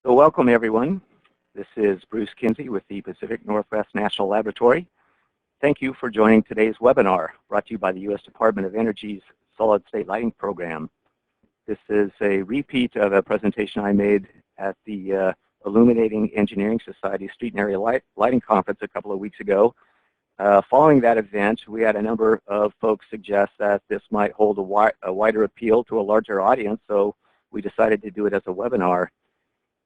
So welcome everyone. This is Bruce Kinzey with the Pacific Northwest National Laboratory. Thank you for joining today's webinar brought to you by the U.S. Department of Energy's Solid State Lighting Program. This is a repeat of a presentation I made at the Illuminating Engineering Society Street and Area Lighting Conference a couple of weeks ago. Following that event, we had a number of folks suggest that this might hold a wider appeal to a larger audience, so we decided to do it as a webinar.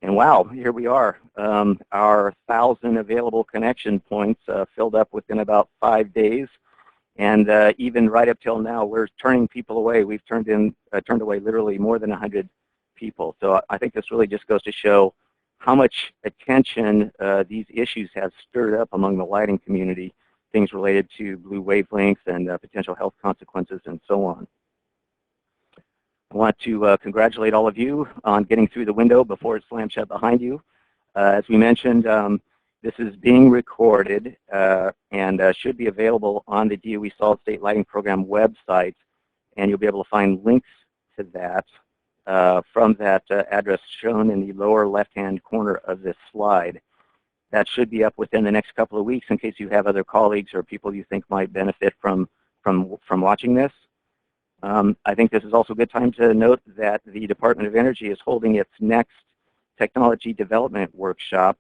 And wow, here we are. Our 1,000 available connection points filled up within about 5 days. And even right up till now, we're turning people away. We've turned away literally more than 100 people. So I think this really just goes to show how much attention these issues have stirred up among the lighting community, things related to blue wavelengths and potential health consequences and so on. I want to congratulate all of you on getting through the window before it slams shut behind you. As we mentioned, this is being recorded and should be available on the DOE Solid State Lighting Program website, and you'll be able to find links to that from that address shown in the lower left-hand corner of this slide. That should be up within the next couple of weeks in case you have other colleagues or people you think might benefit from watching this. I think this is also a good time to note that the Department of Energy is holding its next Technology Development Workshop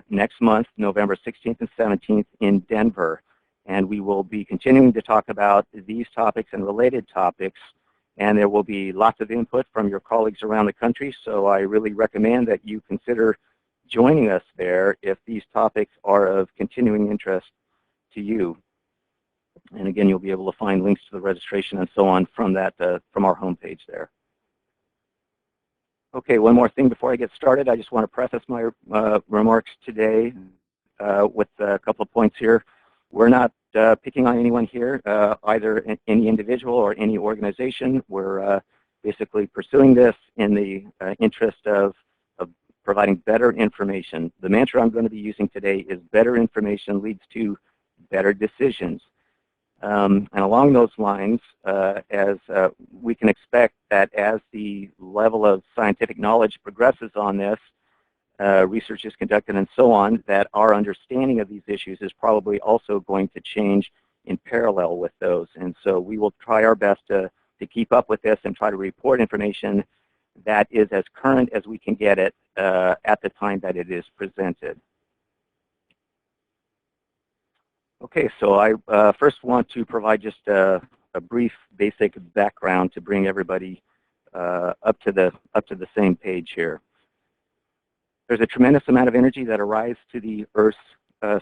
next month, November 16th and 17th in Denver. And we will be continuing to talk about these topics and related topics, and there will be lots of input from your colleagues around the country, so I really recommend that you consider joining us there if these topics are of continuing interest to you. And again, you'll be able to find links to the registration and so on from that from our homepage there. Okay, one more thing before I get started. I just want to preface my remarks today with a couple of points here. We're not picking on anyone here, either any individual or any organization. We're basically pursuing this in the interest of providing better information. The mantra I'm going to be using today is better information leads to better decisions. And along those lines, we can expect that as the level of scientific knowledge progresses on this, research is conducted and so on, that our understanding of these issues is probably also going to change in parallel with those. And so we will try our best to keep up with this and try to report information that is as current as we can get it at the time that it is presented. Okay, so I first want to provide just a brief basic background to bring everybody up to the same page here. There's a tremendous amount of energy that arrives to the Earth's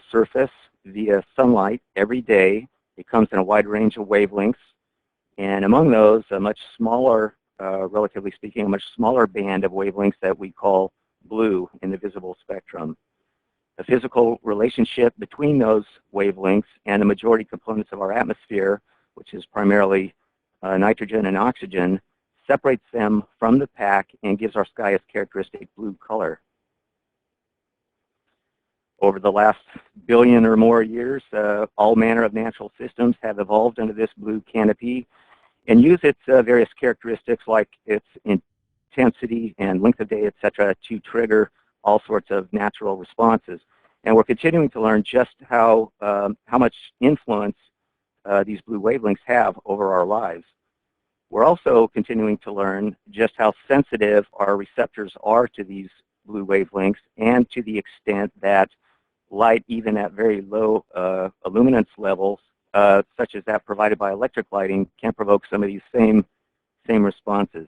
surface via sunlight every day. It comes in a wide range of wavelengths, and among those, a much smaller, relatively speaking, a much smaller band of wavelengths that we call blue in the visible spectrum. The physical relationship between those wavelengths and the majority components of our atmosphere, which is primarily nitrogen and oxygen, separates them from the pack and gives our sky its characteristic blue color. Over the last billion or more years, all manner of natural systems have evolved under this blue canopy and use its various characteristics like its intensity and length of day, etc., to trigger all sorts of natural responses. And we're continuing to learn just how much influence these blue wavelengths have over our lives. We're also continuing to learn just how sensitive our receptors are to these blue wavelengths and to the extent that light, even at very low illuminance levels, such as that provided by electric lighting, can provoke some of these same responses.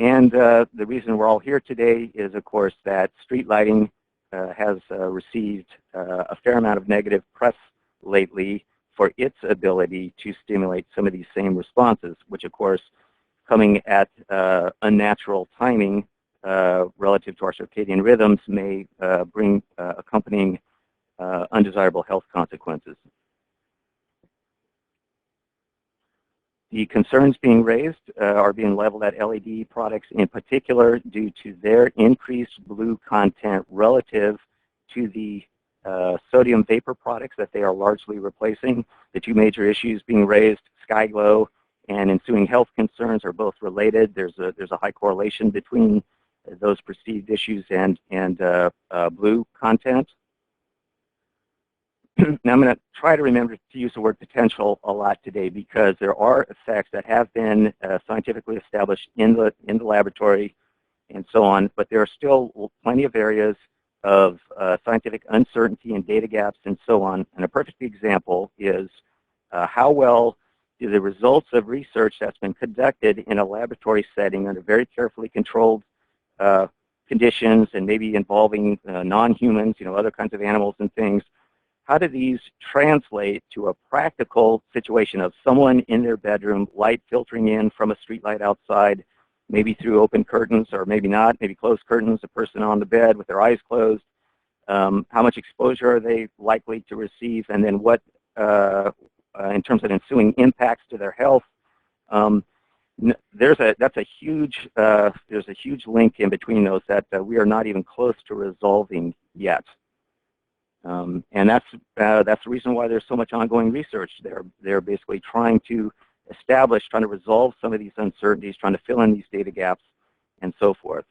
And the reason we're all here today is, of course, that street lighting has received a fair amount of negative press lately for its ability to stimulate some of these same responses, which, of course, coming at unnatural timing relative to our circadian rhythms may bring accompanying undesirable health consequences. The concerns being raised are being leveled at LED products in particular due to their increased blue content relative to the sodium vapor products that they are largely replacing. The two major issues being raised, sky glow and ensuing health concerns are both related. There's a high correlation between those perceived issues and blue content. Now I'm going to try to remember to use the word potential a lot today, because there are effects that have been scientifically established in the laboratory and so on, but there are still plenty of areas of scientific uncertainty and data gaps and so on. And a perfect example is how well do the results of research that's been conducted in a laboratory setting under very carefully controlled conditions, and maybe involving non-humans, other kinds of animals and things. How do these translate to a practical situation of someone in their bedroom, light filtering in from a street light outside, maybe through open curtains, or maybe not, maybe closed curtains, a person on the bed with their eyes closed? How much exposure are they likely to receive? And then what, in terms of ensuing impacts to their health? There's a huge link in between those that we are not even close to resolving yet. And that's the reason why there's so much ongoing research. They're basically trying to resolve some of these uncertainties, trying to fill in these data gaps, and so forth.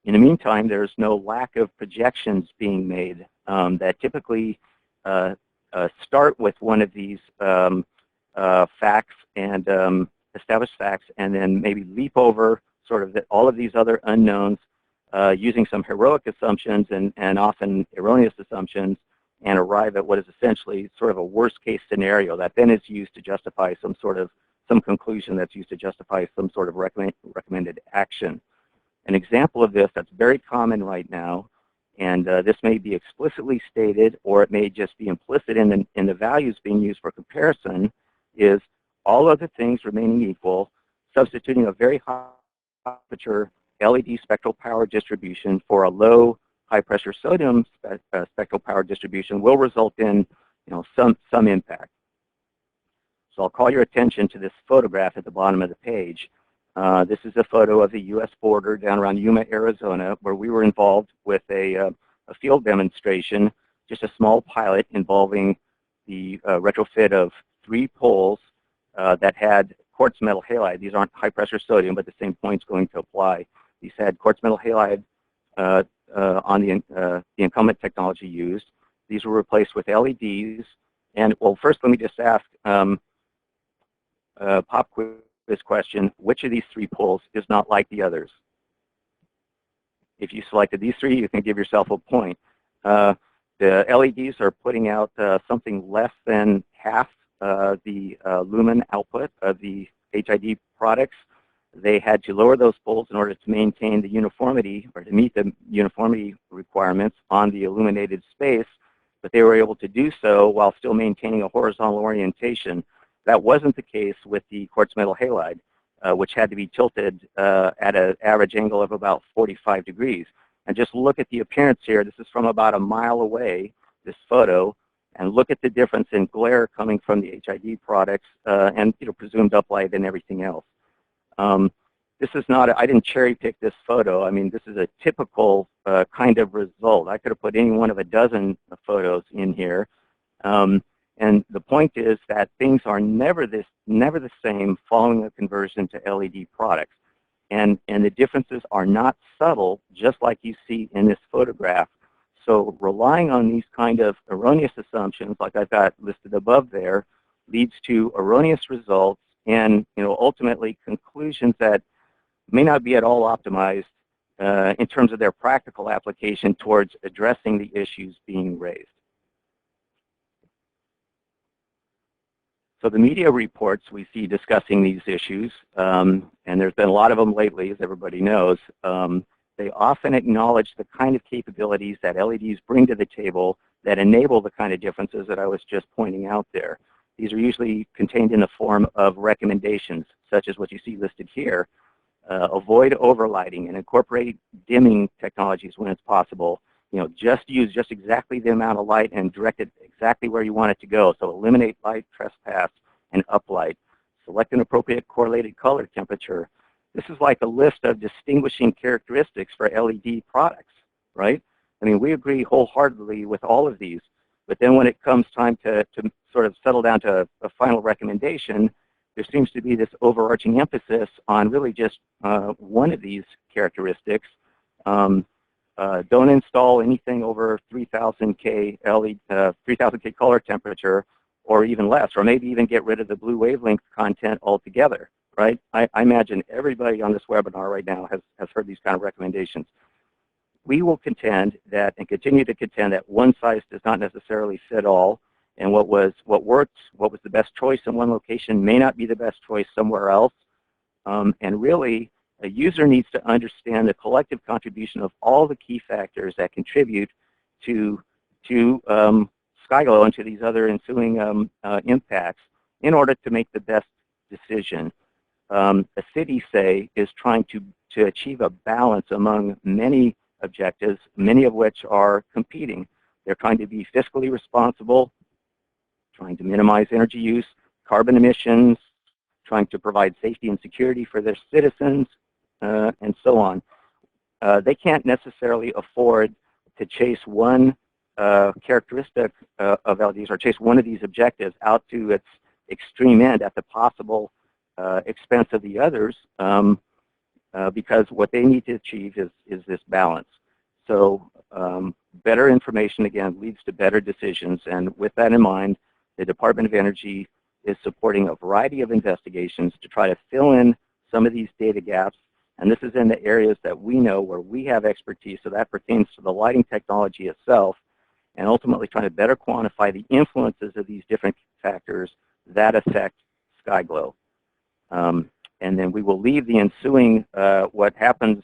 In the meantime, there's no lack of projections being made that typically start with one of these facts and established facts, and then maybe leap over sort of all of these other unknowns, using some heroic assumptions and often erroneous assumptions, and arrive at what is essentially sort of a worst-case scenario that then is used to justify some conclusion that's used to justify some sort of recommended action. An example of this that's very common right now, and this may be explicitly stated, or it may just be implicit in the values being used for comparison, is all other things remaining equal, substituting a very high temperature LED spectral power distribution for a low high pressure sodium spectral power distribution will result in some impact. So I'll call your attention to this photograph at the bottom of the page. This is a photo of the U.S. border down around Yuma, Arizona, where we were involved with a field demonstration, just a small pilot involving the retrofit of 3 poles that had quartz metal halide. These aren't high pressure sodium, but the same point's going to apply. These had quartz metal halide on the incumbent technology used. These were replaced with LEDs. And well, first let me just ask pop quiz question: which of these 3 poles is not like the others? If you selected these 3, you can give yourself a point. The LEDs are putting out something less than half the lumen output of the HID products. They had to lower those poles in order to maintain the uniformity, or to meet the uniformity requirements on the illuminated space, but they were able to do so while still maintaining a horizontal orientation. That wasn't the case with the quartz metal halide, which had to be tilted at an average angle of about 45 degrees. And just look at the appearance here. This is from about a mile away, this photo, and look at the difference in glare coming from the HID products and presumed uplight and everything else. This is not, I didn't cherry pick this photo. I mean, this is a typical kind of result. I could have put any one of a dozen photos in here. And the point is that things are never the same following a conversion to LED products. And the differences are not subtle, just like you see in this photograph. So relying on these kind of erroneous assumptions, like I've got listed above there, leads to erroneous results and ultimately conclusions that may not be at all optimized in terms of their practical application towards addressing the issues being raised. So the media reports we see discussing these issues, and there's been a lot of them lately, as everybody knows, they often acknowledge the kind of capabilities that LEDs bring to the table that enable the kind of differences that I was just pointing out there. These are usually contained in the form of recommendations, such as what you see listed here. Avoid overlighting and incorporate dimming technologies when it's possible. Just use just exactly the amount of light and direct it exactly where you want it to go. So eliminate light trespass and uplight. Select an appropriate correlated color temperature. This is like a list of distinguishing characteristics for LED products, right? I mean, we agree wholeheartedly with all of these. But then when it comes time to sort of settle down to a final recommendation, there seems to be this overarching emphasis on really just one of these characteristics. Don't install anything over 3000K 3000K color temperature or even less, or maybe even get rid of the blue wavelength content altogether, right? I imagine everybody on this webinar right now has heard these kind of recommendations. We will contend that and continue to contend that one size does not necessarily fit all, and what worked, what was the best choice in one location may not be the best choice somewhere else. And really, a user needs to understand the collective contribution of all the key factors that contribute to SkyGlow and to these other ensuing impacts in order to make the best decision. A city, say, is trying to achieve a balance among many objectives, many of which are competing. They're trying to be fiscally responsible, trying to minimize energy use, carbon emissions, trying to provide safety and security for their citizens, and so on. They can't necessarily afford to chase one characteristic of these, or chase one of these objectives out to its extreme end at the possible expense of the others, because what they need to achieve is this balance. So better information, again, leads to better decisions. And with that in mind, the Department of Energy is supporting a variety of investigations to try to fill in some of these data gaps. And this is in the areas that we know where we have expertise, so that pertains to the lighting technology itself, and ultimately trying to better quantify the influences of these different factors that affect SkyGlow. And then we will leave the ensuing, what happens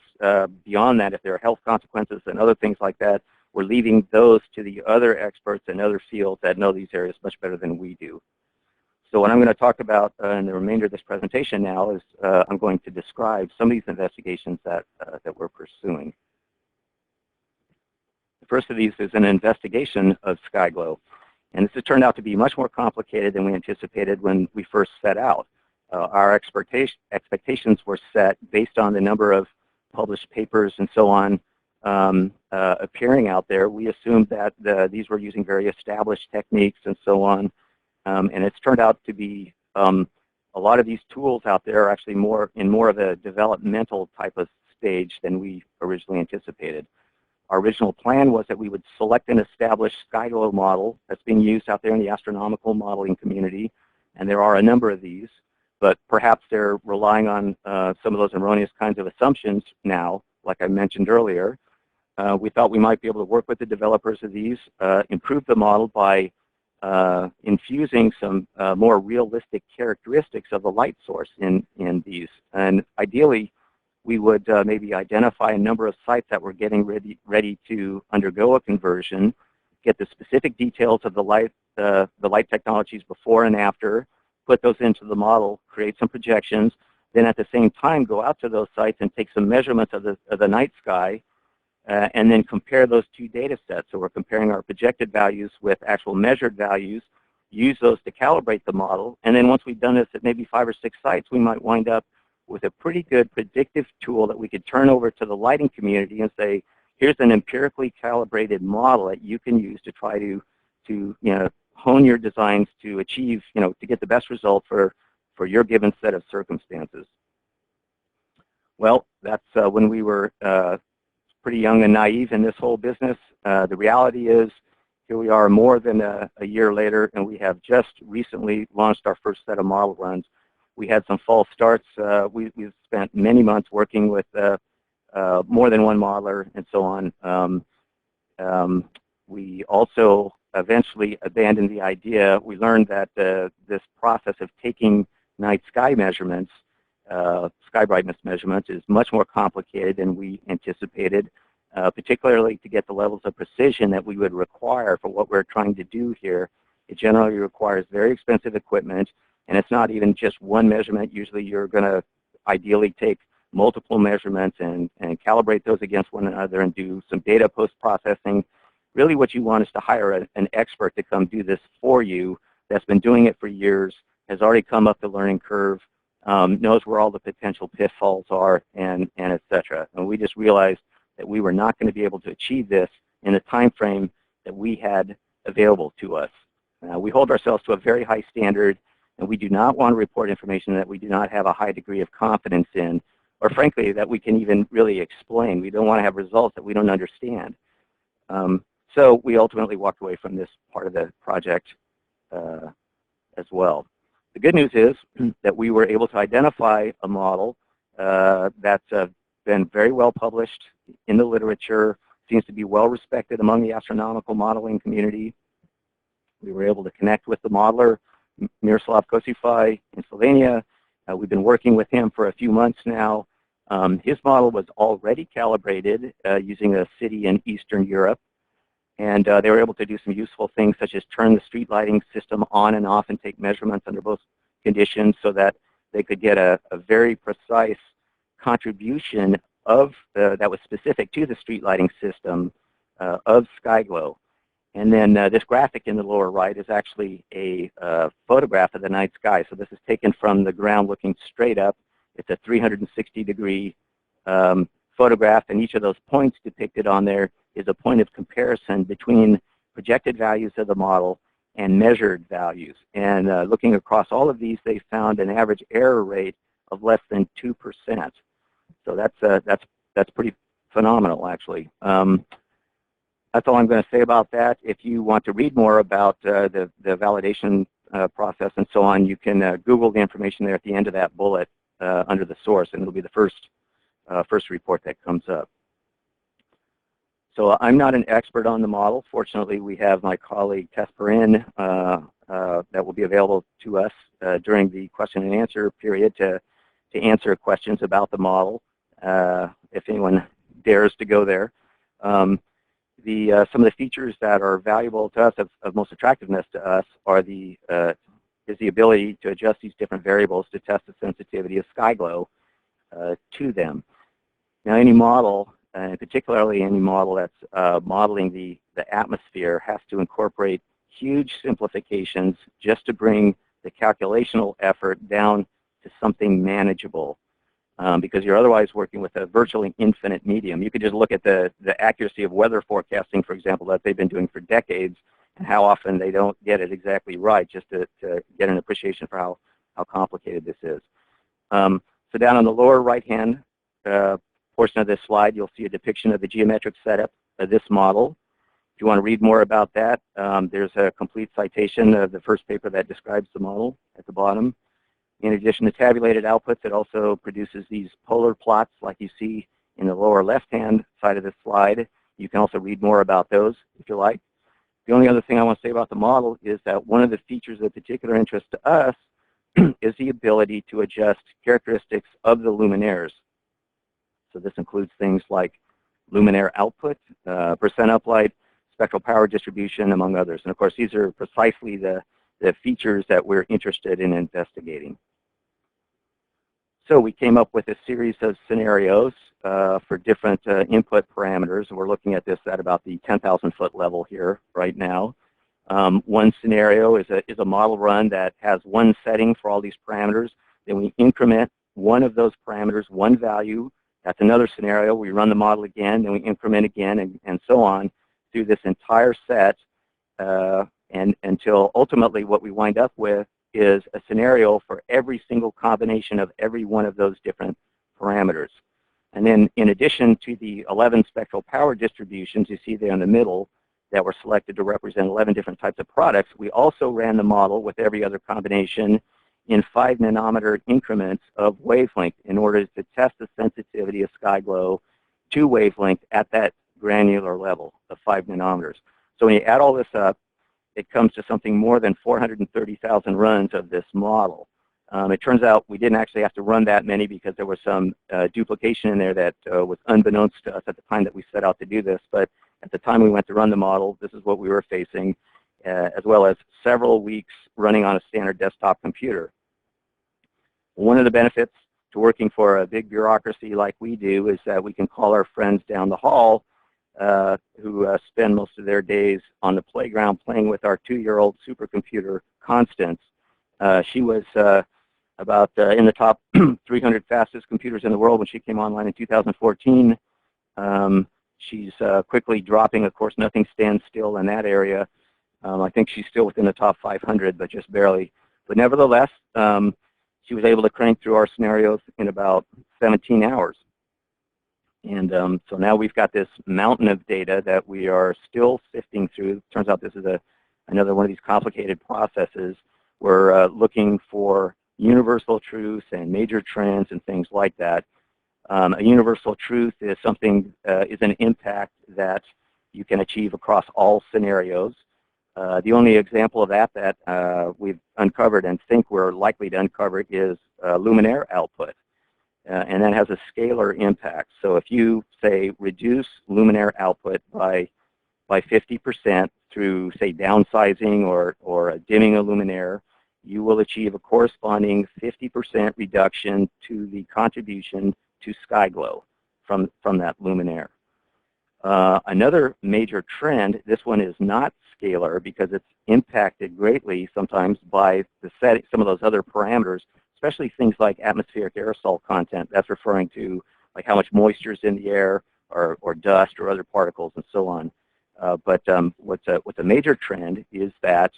beyond that, if there are health consequences and other things like that, we're leaving those to the other experts in other fields that know these areas much better than we do. So what I'm going to talk about in the remainder of this presentation now is I'm going to describe some of these investigations that we're pursuing. The first of these is an investigation of SkyGlow. And this has turned out to be much more complicated than we anticipated when we first set out. Our expectations were set based on the number of published papers and so on appearing out there. We assumed that these were using very established techniques and so on. And it's turned out to be a lot of these tools out there are actually more of a developmental type of stage than we originally anticipated. Our original plan was that we would select an established SkyGlow model that's being used out there in the astronomical modeling community, and there are a number of these, but perhaps they're relying on some of those erroneous kinds of assumptions now, like I mentioned earlier. We thought we might be able to work with the developers of these, improve the model by infusing some more realistic characteristics of the light source in these. And ideally, we would maybe identify a number of sites that were getting ready to undergo a conversion, get the specific details of the light technologies before and after, put those into the model, create some projections, then at the same time go out to those sites and take some measurements of the night sky, and then compare those two data sets. So we're comparing our projected values with actual measured values, use those to calibrate the model, and then once we've done this at maybe 5 or 6 sites, we might wind up with a pretty good predictive tool that we could turn over to the lighting community and say, here's an empirically calibrated model that you can use to try to hone your designs to achieve, to get the best result for your given set of circumstances. Well, that's when we were pretty young and naive in this whole business. The reality is, here we are more than a year later, and we have just recently launched our first set of model runs. We had some false starts. We've spent many months working with more than one modeler and so on. We also eventually abandoned the idea. We learned that this process of taking night sky measurements, sky brightness measurements, is much more complicated than we anticipated, particularly to get the levels of precision that we would require for what we're trying to do here. It generally requires very expensive equipment, and it's not even just one measurement. Usually you're going to ideally take multiple measurements and calibrate those against one another and do some data post-processing. Really what you want is to hire an expert to come do this for you that's been doing it for years, has already come up the learning curve, knows where all the potential pitfalls are, and et cetera. And we just realized that we were not going to be able to achieve this in the time frame that we had available to us. We hold ourselves to a very high standard, and we do not want to report information that we do not have a high degree of confidence in, or frankly, that we can even really explain. We don't want to have results that we don't understand. So we ultimately walked away from this part of the project as well. The good news is that we were able to identify a model that's been very well published in the literature, seems to be well respected among the astronomical modeling community. We were able to connect with the modeler, Miroslav Kosifaj in Slovenia. We've been working with him for a few months now. His model was already calibrated using a city in Eastern Europe, and they were able to do some useful things such as turn the street lighting system on and off and take measurements under both conditions so that they could get a very precise contribution of that was specific to the street lighting system of sky glow. And then this graphic in the lower right is actually a photograph of the night sky. So this is taken from the ground looking straight up. It's a 360-degree photograph, and each of those points depicted on there is a point of comparison between projected values of the model and measured values. And looking across all of these, they found an average error rate of less than 2%. So that's pretty phenomenal, actually. That's all I'm going to say about that. If you want to read more about the validation process and so on, you can Google the information there at the end of that bullet under the source, and it'll be the first report that comes up. So I'm not an expert on the model. Fortunately, we have my colleague Tess Perrin that will be available to us during the question and answer period to answer questions about the model, if anyone dares to go there. Some of the features that are valuable to us, of most attractiveness to us, are is the ability to adjust these different variables to test the sensitivity of sky glow to them. Now, any model, and particularly any model that's modeling the atmosphere, has to incorporate huge simplifications just to bring the calculational effort down to something manageable. Because you're otherwise working with a virtually infinite medium. You could just look at the accuracy of weather forecasting, for example, that they've been doing for decades, and how often they don't get it exactly right, just to get an appreciation for how complicated this is. So down on the lower right-hand portion of this slide, you'll see a depiction of the geometric setup of this model. If you want to read more about that, there's a complete citation of the first paper that describes the model at the bottom. In addition to tabulated outputs, it also produces these polar plots like you see in the lower left-hand side of this slide. You can also read more about those if you like. The only other thing I want to say about the model is that one of the features of particular interest to us is the ability to adjust characteristics of the luminaires. So this includes things like luminaire output, percent uplight, spectral power distribution, among others. And of course, these are precisely the features that we're interested in investigating. So we came up with a series of scenarios for different input parameters, and we're looking at this at about the 10,000-foot level here right now. One scenario is a model run that has one setting for all these parameters. Then we increment one of those parameters, one value. That's another scenario. We run the model again, then we increment again, and so on through this entire set, and until ultimately what we wind up with is a scenario for every single combination of every one of those different parameters. And then in addition to the 11 spectral power distributions you see there in the middle that were selected to represent 11 different types of products, we also ran the model with every other combination in 5 nanometer increments of wavelength in order to test the sensitivity of sky glow to wavelength at that granular level of 5 nanometers. So when you add all this up, it comes to something more than 430,000 runs of this model. It turns out we didn't actually have to run that many because there was some duplication in there that was unbeknownst to us at the time that we set out to do this. But at the time we went to run the model, this is what we were facing, as well as several weeks running on a standard desktop computer. One of the benefits to working for a big bureaucracy like we do is that we can call our friends down the hall who spend most of their days on the playground playing with our 2-year-old supercomputer, Constance. She was about in the top 300 fastest computers in the world when she came online in 2014. She's quickly dropping. Of course, nothing stands still in that area. I think she's still within the top 500, but just barely. But nevertheless, she was able to crank through our scenarios in about 17 hours. And so now we've got this mountain of data that we are still sifting through. Turns out this is another one of these complicated processes. We're looking for universal truths and major trends and things like that. A universal truth is something, is an impact that you can achieve across all scenarios. The only example of that we've uncovered and think we're likely to uncover is luminaire output. And that has a scalar impact. So if you, say, reduce luminaire output by 50% through, say, downsizing or dimming a luminaire, you will achieve a corresponding 50% reduction to the contribution to sky glow from that luminaire. Another major trend, this one is not scalar because it's impacted greatly sometimes by some of those other parameters, especially things like atmospheric aerosol content. That's referring to like how much moisture is in the air or dust or other particles and so on. But what's a major trend is that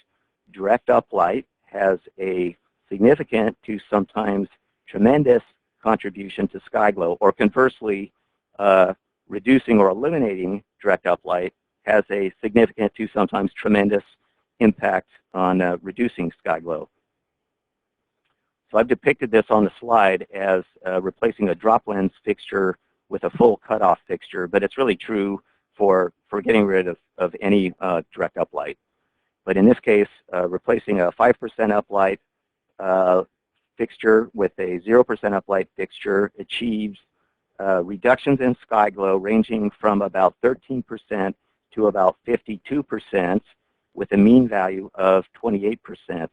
direct uplight has a significant to sometimes tremendous contribution to sky glow, or conversely, reducing or eliminating direct uplight has a significant to sometimes tremendous impact on reducing sky glow. So I've depicted this on the slide as replacing a drop lens fixture with a full cutoff fixture, but it's really true for getting rid of any direct uplight. But in this case, replacing a 5% uplight fixture with a 0% uplight fixture achieves reductions in sky glow ranging from about 13% to about 52% with a mean value of 28%.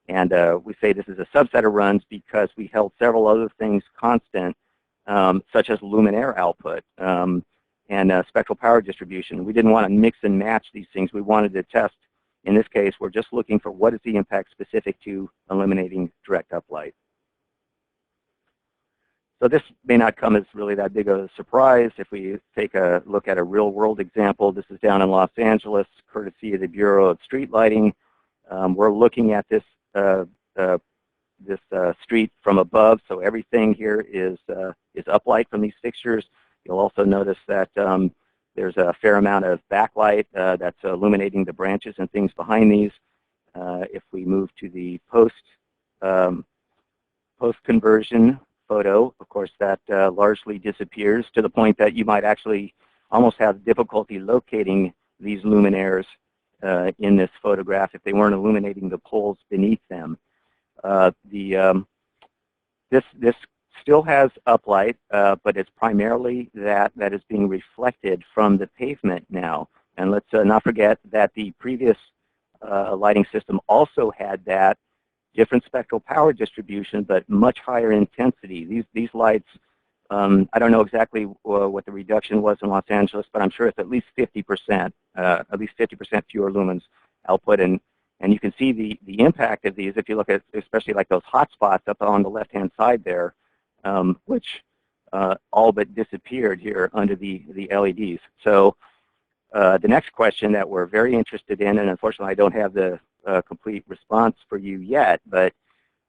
And we say this is a subset of runs because we held several other things constant, such as luminaire output and spectral power distribution. We didn't want to mix and match these things. We wanted to test. In this case, we're just looking for what is the impact specific to eliminating direct uplight. So this may not come as really that big of a surprise. If we take a look at a real-world example, this is down in Los Angeles, courtesy of the Bureau of Street Lighting. We're looking at this street from above, so everything here is uplight from these fixtures. You'll also notice that there's a fair amount of backlight that's illuminating the branches and things behind these. If we move to the post-conversion photo, of course, that largely disappears to the point that you might actually almost have difficulty locating these luminaires in this photograph if they weren't illuminating the poles beneath them. This still has uplight, but it's primarily that is being reflected from the pavement now. And let's not forget that the previous lighting system also had that different spectral power distribution, but much higher intensity. These lights, I don't know exactly what the reduction was in Los Angeles, but I'm sure it's at least 50%, fewer lumens output. And you can see the impact of these if you look at especially like those hot spots up on the left-hand side there, which all but disappeared here under the LEDs. So the next question that we're very interested in, and unfortunately I don't have the complete response for you yet, but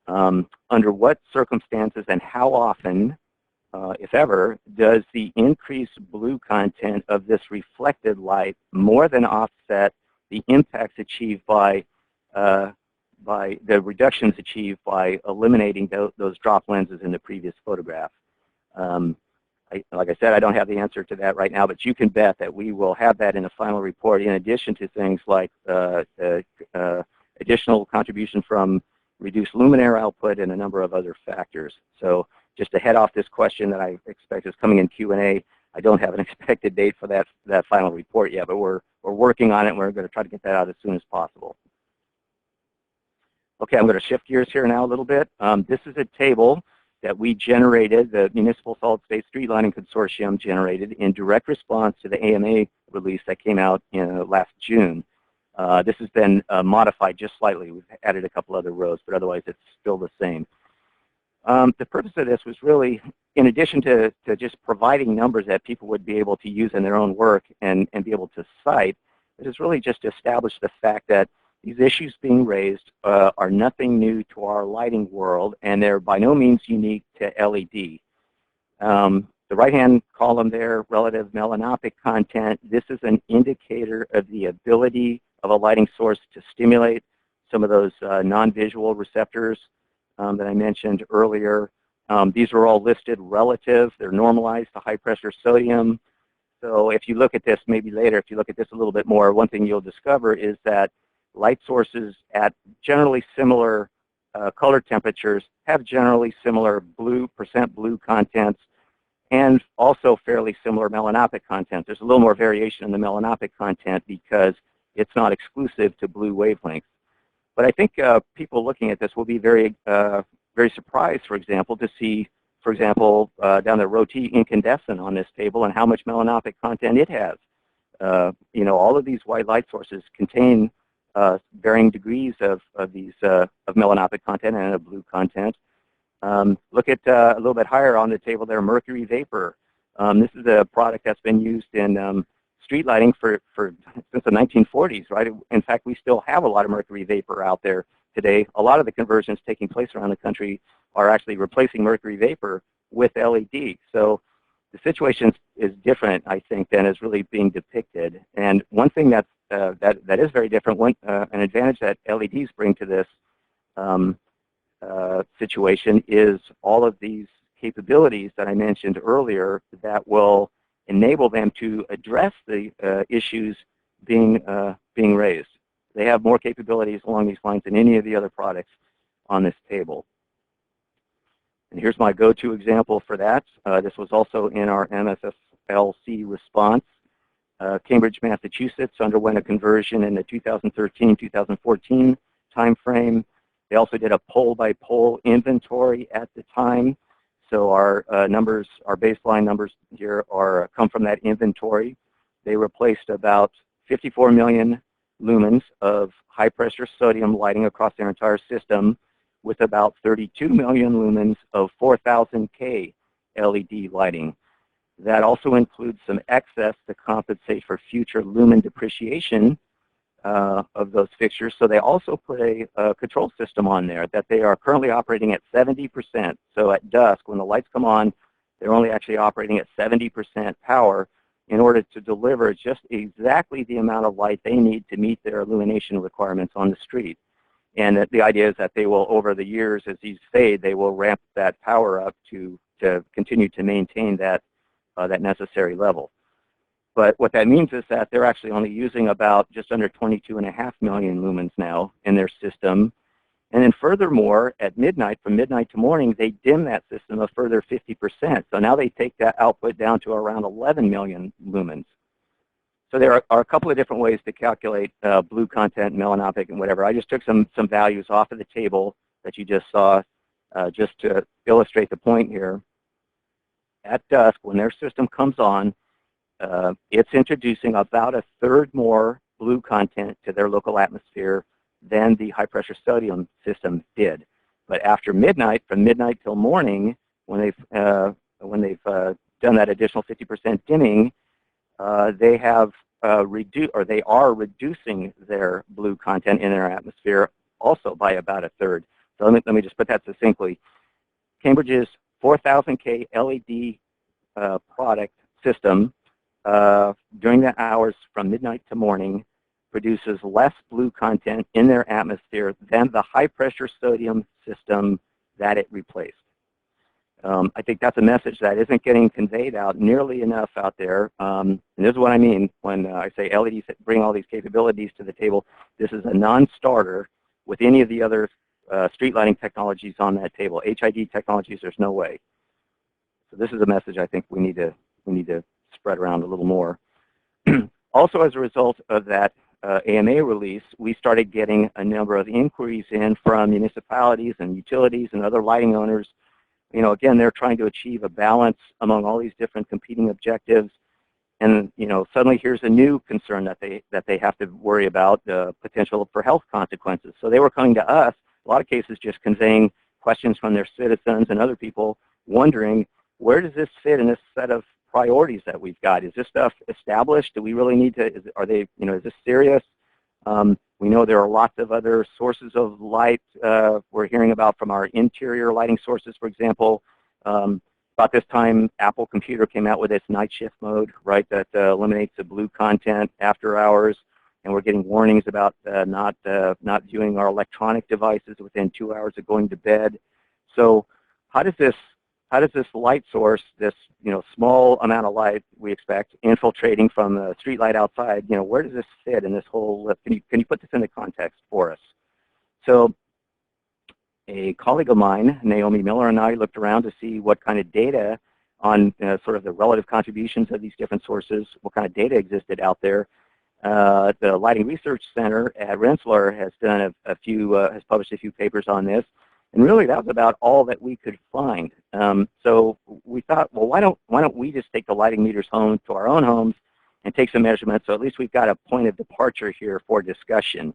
under what circumstances and how often, if ever, does the increased blue content of this reflected light more than offset the impacts achieved by the reductions achieved by eliminating those drop lenses in the previous photograph? Like I said, I don't have the answer to that right now, but you can bet that we will have that in the final report, in addition to things like additional contribution from reduced luminaire output and a number of other factors. So just to head off this question that I expect is coming in Q&A, I don't have an expected date for that final report yet, but we're working on it, and we're going to try to get that out as soon as possible. Okay, I'm going to shift gears here now a little bit. This is a table that we generated, the Municipal Solid State Street Lighting Consortium generated in direct response to the AMA release that came out in last June. This has been modified just slightly. We've added a couple other rows, but otherwise it's still the same. The purpose of this was really, in addition to just providing numbers that people would be able to use in their own work and be able to cite, It is really just to establish the fact that these issues being raised are nothing new to our lighting world, and they're by no means unique to LED. The right-hand column there, relative melanopic content, this is an indicator of the ability of a lighting source to stimulate some of those non-visual receptors that I mentioned earlier. These are all listed relative. They're normalized to high-pressure sodium. So if you look at this maybe later, if you look at this a little bit more, one thing you'll discover is that light sources at generally similar color temperatures have generally similar percent blue contents and also fairly similar melanopic content. There's a little more variation in the melanopic content because it's not exclusive to blue wavelengths. But I think people looking at this will be very surprised, for example, to see, for example, down the row T incandescent on this table and how much melanopic content it has. You know, all of these white light sources contain varying degrees of melanopic content and of blue content. Look at a little bit higher on the table there, mercury vapor. This is a product that's been used in street lighting since the 1940s, right? In fact, we still have a lot of mercury vapor out there today. A lot of the conversions taking place around the country are actually replacing mercury vapor with LED. So the situation is different, I think, than is really being depicted. And one thing that is very different, an advantage that LEDs bring to this situation is all of these capabilities that I mentioned earlier that will enable them to address the issues being raised. They have more capabilities along these lines than any of the other products on this table. And here's my go-to example for that. This was also in our MSSLC response. Cambridge, Massachusetts underwent a conversion in the 2013-2014 timeframe. They also did a pole-by-pole inventory at the time. So our numbers, our baseline numbers here come from that inventory. They replaced about 54 million lumens of high-pressure sodium lighting across their entire system with about 32 million lumens of 4000K LED lighting. That also includes some excess to compensate for future lumen depreciation of those fixtures. So they also put a control system on there that they are currently operating at 70%. So at dusk, when the lights come on, they're only actually operating at 70% power in order to deliver just exactly the amount of light they need to meet their illumination requirements on the street. And the idea is that they will, over the years, as these fade, they will ramp that power up to continue to maintain that necessary level. But what that means is that they're actually only using about just under 22.5 million lumens now in their system. And then furthermore, at midnight, from midnight to morning, they dim that system a further 50%. So now they take that output down to around 11 million lumens. So there are a couple of different ways to calculate blue content, melanopic, and whatever. I just took some values off of the table that you just saw just to illustrate the point here. At dusk, when their system comes on, it's introducing about a third more blue content to their local atmosphere than the high-pressure sodium system did. But after midnight, from midnight till morning, when they've done that additional 50% dimming, they have they are reducing their blue content in their atmosphere also by about a third. So let me just put that succinctly. Cambridge's 4000K LED product system during the hours from midnight to morning produces less blue content in their atmosphere than the high-pressure sodium system that it replaced. I think that's a message that isn't getting conveyed out nearly enough out there. And this is what I mean when I say LEDs bring all these capabilities to the table. This is a non-starter with any of the other street lighting technologies on that table. HID technologies, there's no way. So this is a message I think we need to spread around a little more. Also, as a result of that AMA release, we started getting a number of inquiries in from municipalities and utilities and other lighting owners. You know, again, they're trying to achieve a balance among all these different competing objectives. And, you know, suddenly here's a new concern that they have to worry about, the potential for health consequences. So they were coming to us, a lot of cases just conveying questions from their citizens and other people wondering, where does this fit in this set of priorities that we've got. Is this stuff established? Do we really need to, is this serious? We know there are lots of other sources of light we're hearing about from our interior lighting sources, for example. About this time, Apple Computer came out with its night shift mode, right, that eliminates the blue content after hours, and we're getting warnings about not viewing our electronic devices within 2 hours of going to bed. So how does this light source, this small amount of light we expect infiltrating from the street light outside, where does this fit in this whole? Can you put this into context for us? So a colleague of mine, Naomi Miller, and I looked around to see what kind of data on sort of the relative contributions of these different sources, what kind of data existed out there. The Lighting Research Center at Rensselaer has done has published a few papers on this, and really that was about all that we could find. So we thought, well, why don't we just take the lighting meters home to our own homes and take some measurements, so at least we've got a point of departure here for discussion.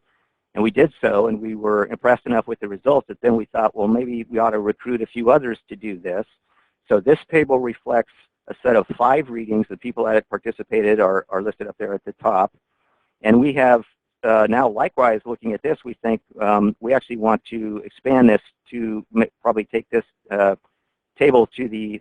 And we did so, and we were impressed enough with the results that then we thought, well, maybe we ought to recruit a few others to do this. So this table reflects a set of 5 readings. The people that participated are listed up there at the top. And we have now, likewise, looking at this, we think we actually want to expand this to probably take this table to the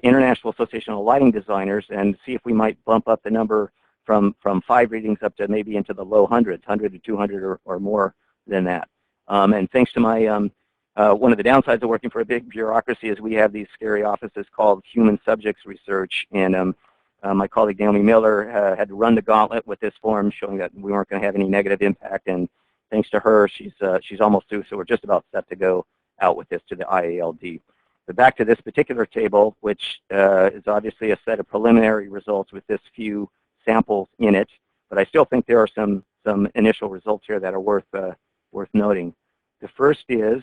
International Association of Lighting Designers and see if we might bump up the number from 5 readings up to maybe into the low hundreds, 100 to 200 or more than that. And thanks to my, one of the downsides of working for a big bureaucracy is we have these scary offices called human subjects research, and my colleague Naomi Miller had to run the gauntlet with this form, showing that we weren't going to have any negative impact, and thanks to her, she's almost through, so we're just about set to go out with this to the IALD. But back to this particular table, which is obviously a set of preliminary results with this few samples in it, but I still think there are some initial results here that are worth noting. The first is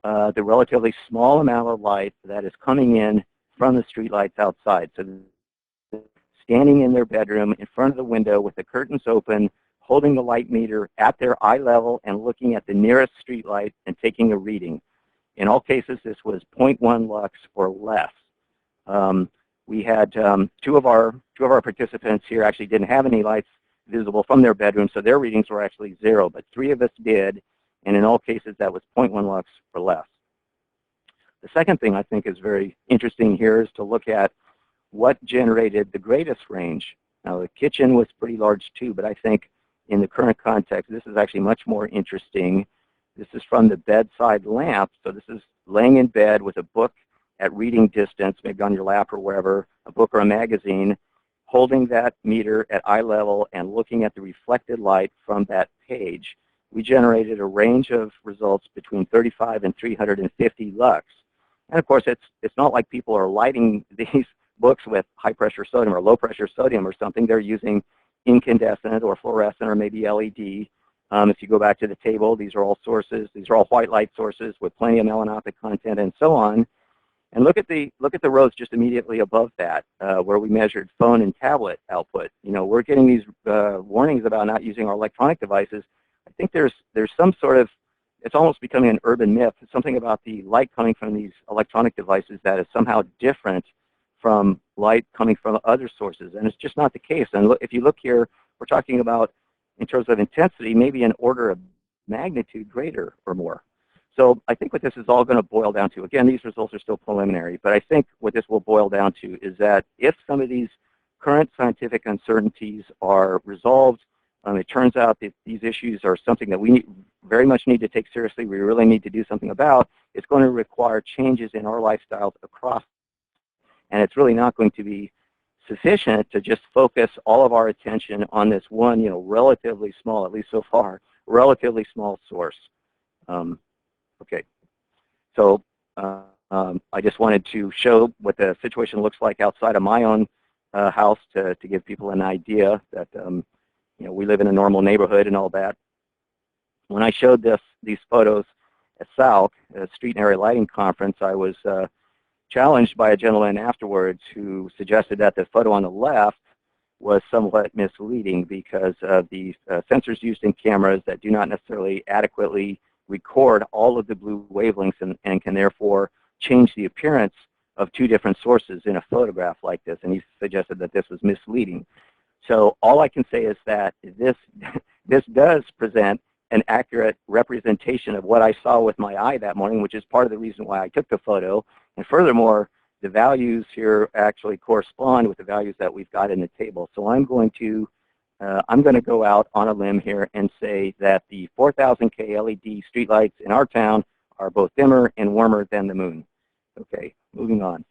the relatively small amount of light that is coming in from the street lights outside. So standing in their bedroom in front of the window with the curtains open, holding the light meter at their eye level and looking at the nearest street light and taking a reading. In all cases, this was 0.1 lux or less. We had two of our participants here actually didn't have any lights visible from their bedroom, so their readings were actually 0, but 3 of us did, and in all cases that was 0.1 lux or less. The second thing I think is very interesting here is to look at what generated the greatest range. Now the kitchen was pretty large too, but I think in the current context this is actually much more interesting. This is from the bedside lamp, so this is laying in bed with a book at reading distance, maybe on your lap or wherever, a book or a magazine, holding that meter at eye level and looking at the reflected light from that page. We generated a range of results between 35 and 350 lux. And of course, it's not like people are lighting these books with high-pressure sodium or low-pressure sodium or something. They're using incandescent or fluorescent or maybe LED. If you go back to the table, these are all sources. These are all white light sources with plenty of melanopic content and so on. And look at the rows just immediately above that, where we measured phone and tablet output. We're getting these warnings about not using our electronic devices. I think there's some sort of, it's almost becoming an urban myth, something about the light coming from these electronic devices that is somehow different from light coming from other sources, and it's just not the case. And if you look here, we're talking about, in terms of intensity, maybe an order of magnitude greater or more. So I think what this is all going to boil down to, again, these results are still preliminary, but I think what this will boil down to is that if some of these current scientific uncertainties are resolved, it turns out that these issues are something that we very much need to take seriously, we really need to do something about, it's going to require changes in our lifestyles across. And it's really not going to be sufficient to just focus all of our attention on this one, relatively small, at least so far, relatively small source. Okay, so I just wanted to show what the situation looks like outside of my own house to give people an idea that we live in a normal neighborhood and all that. When I showed these photos at SALC, a Street and Area Lighting Conference, I was challenged by a gentleman afterwards who suggested that the photo on the left was somewhat misleading because of the sensors used in cameras that do not necessarily adequately record all of the blue wavelengths and can therefore change the appearance of two different sources in a photograph like this, and he suggested that this was misleading. So all I can say is that this does present an accurate representation of what I saw with my eye that morning, which is part of the reason why I took the photo. And furthermore, the values here actually correspond with the values that we've got in the table. So I'm going to go out on a limb here and say that the 4,000K LED streetlights in our town are both dimmer and warmer than the moon. Okay, moving on.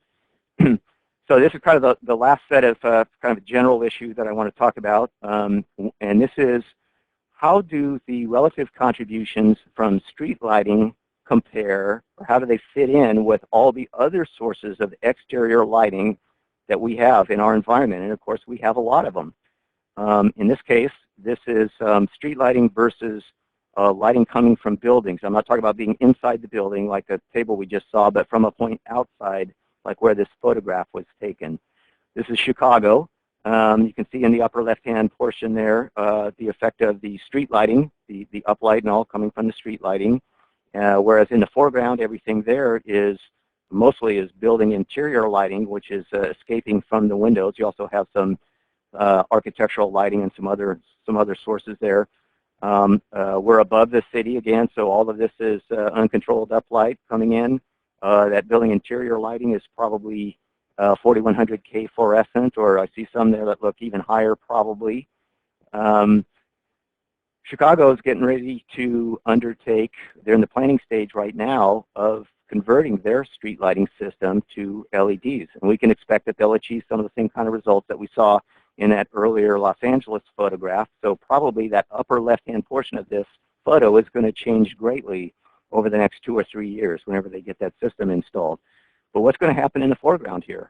So this is kind of the last set of kind of a general issue that I want to talk about, and this is, how do the relative contributions from street lighting compare, or how do they fit in with all the other sources of exterior lighting that we have in our environment? And of course, we have a lot of them. In this case, this is street lighting versus lighting coming from buildings. I'm not talking about being inside the building like the table we just saw, but from a point outside, like where this photograph was taken. This is Chicago. You can see in the upper left-hand portion there the effect of the street lighting, the uplight and all coming from the street lighting, whereas in the foreground, everything there is mostly building interior lighting, which is escaping from the windows. You also have some architectural lighting and some other sources there. We're above the city again, so all of this is uncontrolled uplight coming in. That building interior lighting is probably 4100K fluorescent, or I see some there that look even higher probably. Chicago is getting ready to undertake, they're in the planning stage right now of converting their street lighting system to LEDs. And we can expect that they'll achieve some of the same kind of results that we saw in that earlier Los Angeles photograph. So probably that upper left-hand portion of this photo is going to change greatly over the next 2 or 3 years whenever they get that system installed. But what's going to happen in the foreground here?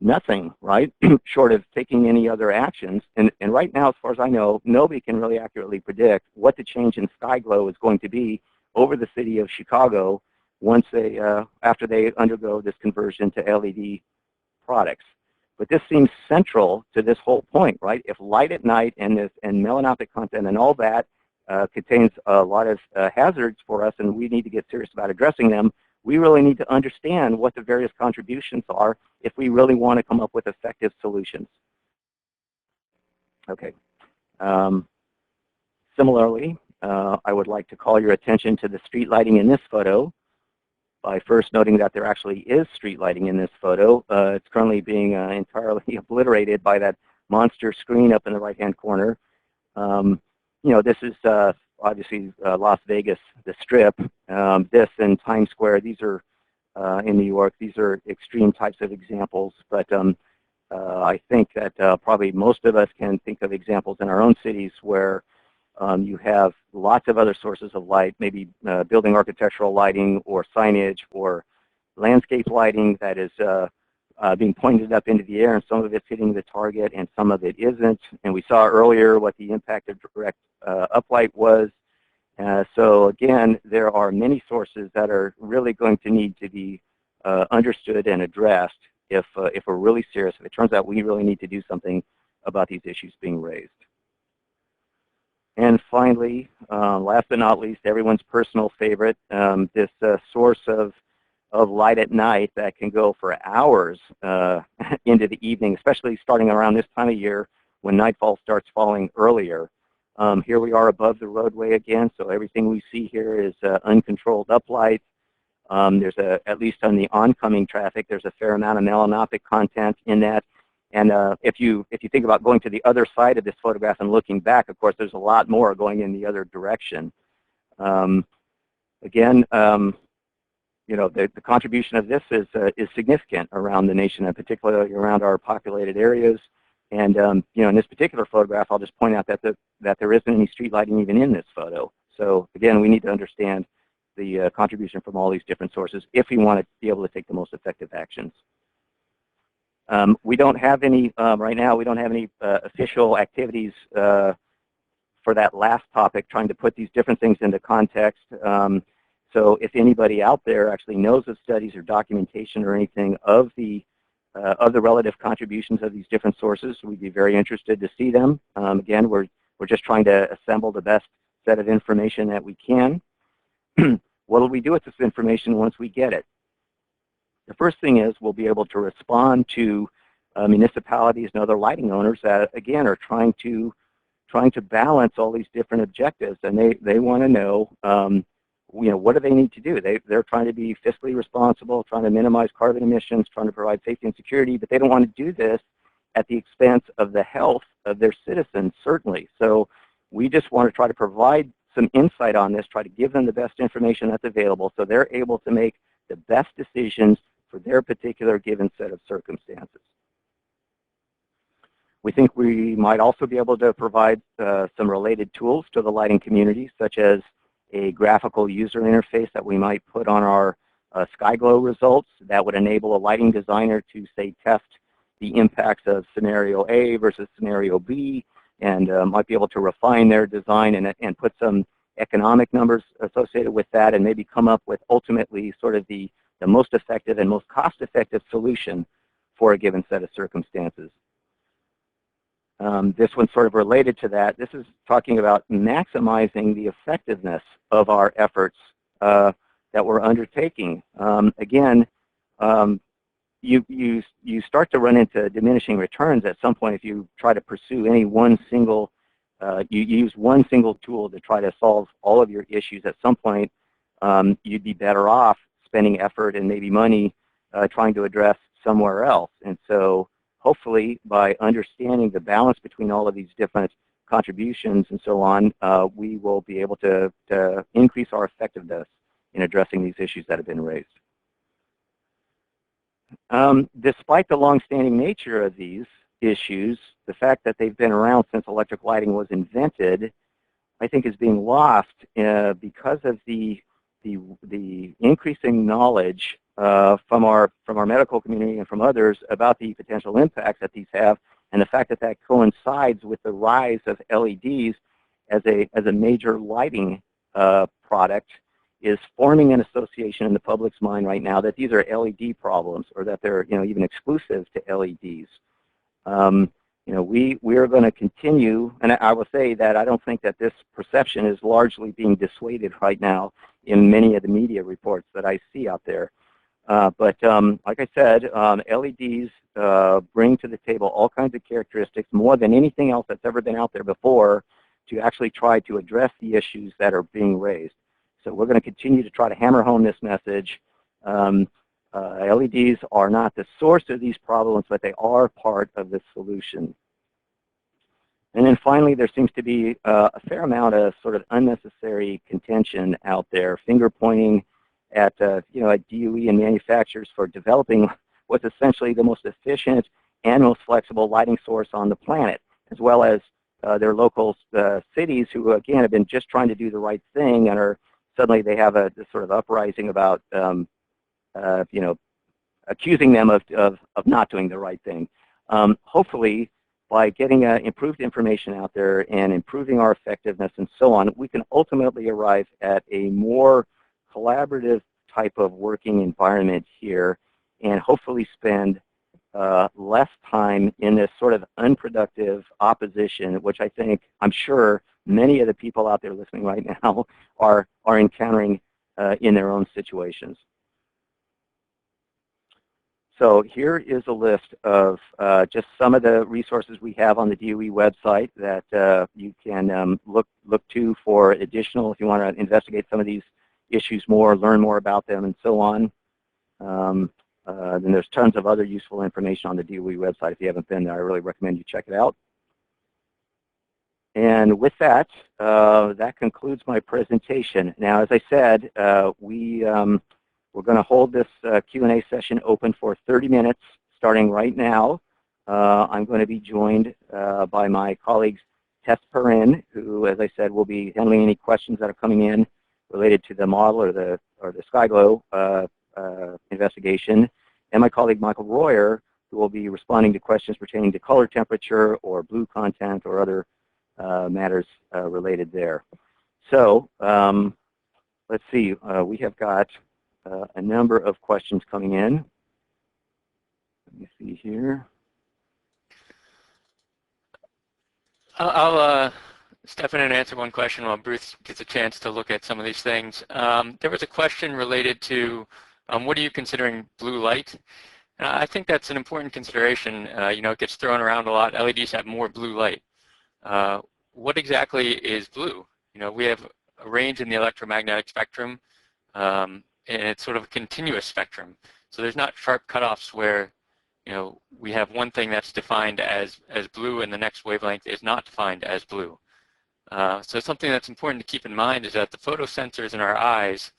Nothing, right? Short of taking any other actions. And right now, as far as I know, nobody can really accurately predict what the change in sky glow is going to be over the city of Chicago once they, after they undergo this conversion to LED products. But this seems central to this whole point, right? If light at night and melanopic content and all that contains a lot of hazards for us, and we need to get serious about addressing them, we really need to understand what the various contributions are if we really want to come up with effective solutions. Okay. Similarly, I would like to call your attention to the street lighting in this photo by first noting that there actually is street lighting in this photo. It's currently being entirely obliterated by that monster screen up in the right-hand corner. You know, this is obviously Las Vegas, the Strip. This and Times Square, these are in New York. These are extreme types of examples, but I think that probably most of us can think of examples in our own cities where you have lots of other sources of light, maybe building architectural lighting or signage or landscape lighting that is being pointed up into the air, and some of it's hitting the target and some of it isn't. And we saw earlier what the impact of direct uplight was. So again, there are many sources that are really going to need to be understood and addressed if we're really serious. If it turns out we really need to do something about these issues being raised. And finally, last but not least, everyone's personal favorite, this source of light at night that can go for hours into the evening, especially starting around this time of year when nightfall starts falling earlier. Here we are above the roadway again, so everything we see here is uncontrolled uplight. There's at least on the oncoming traffic, there's a fair amount of melanopic content in that. And if you think about going to the other side of this photograph and looking back, of course, there's a lot more going in the other direction. Again, you know, the contribution of this is significant around the nation, and particularly around our populated areas. And you know, in this particular photograph, I'll just point out that there isn't any street lighting even in this photo. So again, we need to understand the contribution from all these different sources if we want to be able to take the most effective actions. We don't have any, right now, we don't have any official activities for that last topic, trying to put these different things into context. So if anybody out there actually knows of studies or documentation or anything of the relative contributions of these different sources, we'd be very interested to see them. Again, we're just trying to assemble the best set of information that we can. What will we do with this information once we get it? The first thing is we'll be able to respond to municipalities and other lighting owners that, again, are trying to balance all these different objectives, and they want to know, what do they need to do? They're trying to be fiscally responsible, trying to minimize carbon emissions, trying to provide safety and security, but they don't want to do this at the expense of the health of their citizens, certainly. So we just want to try to provide some insight on this, try to give them the best information that's available so they're able to make the best decisions for their particular given set of circumstances. We think we might also be able to provide some related tools to the lighting community, such as a graphical user interface that we might put on our SkyGlow results that would enable a lighting designer to, say, test the impacts of scenario A versus scenario B, and might be able to refine their design and put some economic numbers associated with that, and maybe come up with ultimately sort of the most effective and most cost-effective solution for a given set of circumstances. This one's sort of related to that. This is talking about maximizing the effectiveness of our efforts that we're undertaking. Again, you start to run into diminishing returns at some point if you try to pursue any one single, you use one single tool to try to solve all of your issues. At some point, you'd be better off spending effort and maybe money trying to address somewhere else. And so hopefully by understanding the balance between all of these different contributions and so on, we will be able to increase our effectiveness in addressing these issues that have been raised. Despite the long-standing nature of these issues, the fact that they've been around since electric lighting was invented, I think, is being lost because of the increasing knowledge from our medical community and from others about the potential impacts that these have, and the fact that that coincides with the rise of LEDs as a major lighting product is forming an association in the public's mind right now that these are LED problems, or that they're even exclusive to LEDs. We are going to continue, and I will say that I don't think that this perception is largely being dissuaded right now in many of the media reports that I see out there. But like I said, LEDs bring to the table all kinds of characteristics, more than anything else that's ever been out there before, to actually try to address the issues that are being raised. So we're going to continue to try to hammer home this message. LEDs are not the source of these problems, but they are part of the solution. And then finally, there seems to be a fair amount of sort of unnecessary contention out there, finger pointing at at DOE and manufacturers for developing what's essentially the most efficient and most flexible lighting source on the planet, as well as their local cities who, again, have been just trying to do the right thing, and are suddenly they have this sort of uprising about accusing them of not doing the right thing. Hopefully, by getting improved information out there and improving our effectiveness and so on, we can ultimately arrive at a more collaborative type of working environment here, and hopefully spend less time in this sort of unproductive opposition, which I'm sure many of the people out there listening right now are encountering in their own situations. So here is a list of just some of the resources we have on the DOE website that you can look to for additional, if you want to investigate some of these issues more, learn more about them, and so on. Then there's tons of other useful information on the DOE website. If you haven't been there, I really recommend you check it out. And with that, that concludes my presentation. Now, as I said, we're going to hold this Q&A session open for 30 minutes starting right now. I'm going to be joined by my colleagues Tess Perrin, who, as I said, will be handling any questions that are coming in related to the model or the SkyGlow investigation, and my colleague Michael Royer, who will be responding to questions pertaining to color temperature or blue content or other matters related there. So let's see, we have got a number of questions coming in. Let me see here. I'll step in and answer one question while Bruce gets a chance to look at some of these things. There was a question related to what are you considering blue light? I think that's an important consideration. You know, it gets thrown around a lot. LEDs have more blue light. What exactly is blue? You know, we have a range in the electromagnetic spectrum, and it's sort of a continuous spectrum. So there's not sharp cutoffs where, you know, we have one thing that's defined as blue and the next wavelength is not defined as blue. So something that's important to keep in mind is that the photosensors in our eyes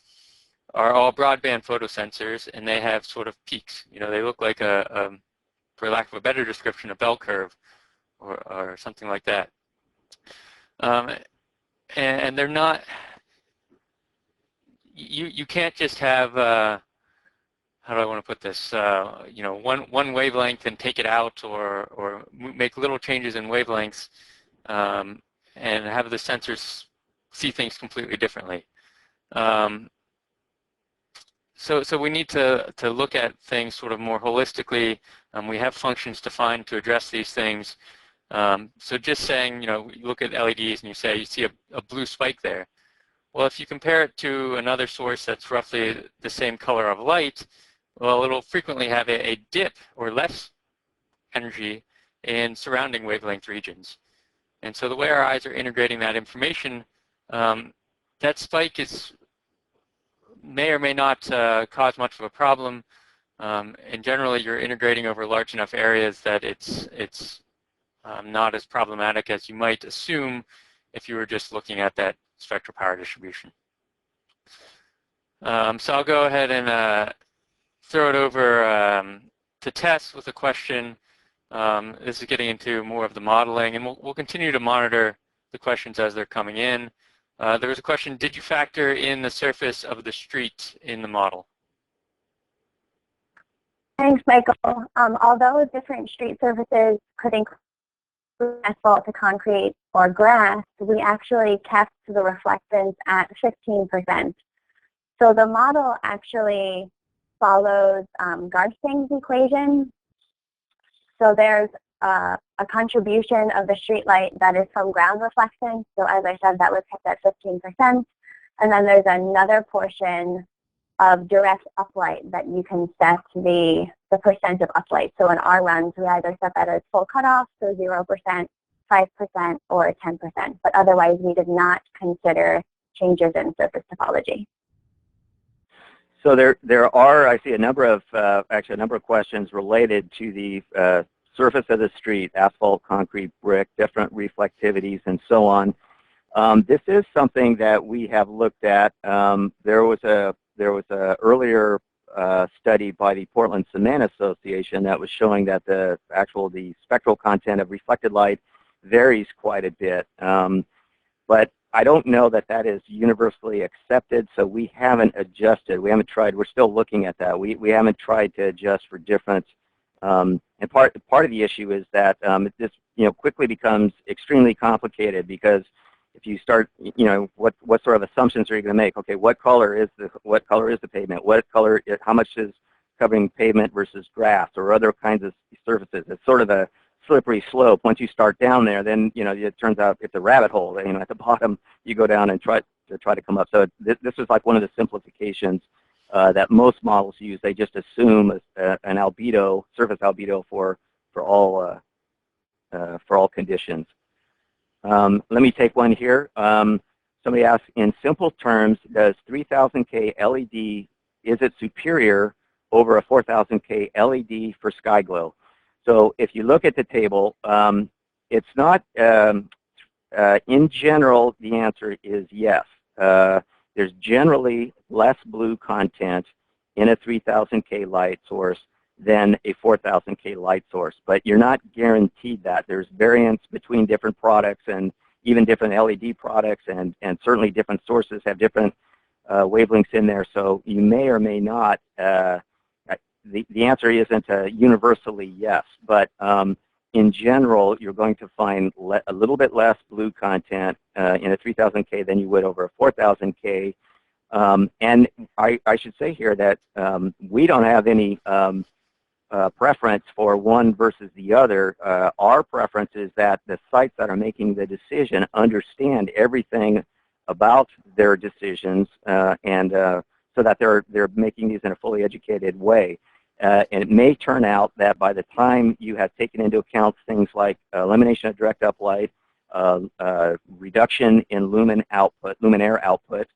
are all broadband photosensors, and they have sort of peaks. You know, they look like for lack of a better description, a bell curve or something like that. And they're not, you can't just have, how do I want to put this, you know, one wavelength and take it out or make little changes in wavelengths and have the sensors see things completely differently. So we need to look at things sort of more holistically. We have functions defined to address these things. So just saying, you know, you look at LEDs and you say you see a blue spike there. Well, if you compare it to another source that's roughly the same color of light, well, it'll frequently have a dip or less energy in surrounding wavelength regions. And so the way our eyes are integrating that information, that spike may or may not cause much of a problem. And generally, you're integrating over large enough areas that it's not as problematic as you might assume if you were just looking at that spectral power distribution. So I'll go ahead and throw it over to Tess with a question. This is getting into more of the modeling, and we'll continue to monitor the questions as they're coming in. There was a question, did you factor in the surface of the street in the model? Thanks, Michael. Although different street surfaces could include asphalt to concrete or grass, we actually kept the reflectance at 15%. So the model actually follows Garstang's equation. So there's a contribution of the street light that is from ground reflection. So as I said, that was kept at 15%. And then there's another portion of direct uplight that you can set the percent of uplight. So in our runs, we either set that as full cutoff, so 0%, 5%, or 10%. But otherwise, we did not consider changes in surface topology. So there are, I see a number of, actually a number of questions related to the surface of the street, asphalt, concrete, brick, different reflectivities, and so on. This is something that we have looked at. There was a earlier study by the Portland Cement Association that was showing that the spectral content of reflected light varies quite a bit. But I don't know that that is universally accepted, so we haven't adjusted. We haven't tried. We're still looking at that. We haven't tried to adjust for different. And part of the issue is that this quickly becomes extremely complicated, because if you start, what sort of assumptions are you going to make? Okay, what color is the pavement? How much is covering pavement versus grass or other kinds of surfaces? It's sort of a slippery slope. Once you start down there, then it turns out it's a rabbit hole. At the bottom, you go down and try to come up. So this is like one of the simplifications that most models use. They just assume an albedo, surface albedo for all conditions. Let me take one here. Somebody asks, in simple terms, does 3000K LED, is it superior over a 4000K LED for sky glow? So if you look at the table, it's not, in general, the answer is yes. There's generally less blue content in a 3000K light source than a 4000K light source, but you're not guaranteed that. There's variance between different products, and even different LED products, and certainly different sources have different wavelengths in there, so you may or may not, the answer isn't universally yes, but in general, you're going to find a little bit less blue content in a 3000K than you would over a 4000K. And I should say here that we don't have any preference for one versus the other. Our preference is that the sites that are making the decision understand everything about their decisions and so that they're making these in a fully educated way. And it may turn out that by the time you have taken into account things like elimination of direct uplight, reduction in luminaire output,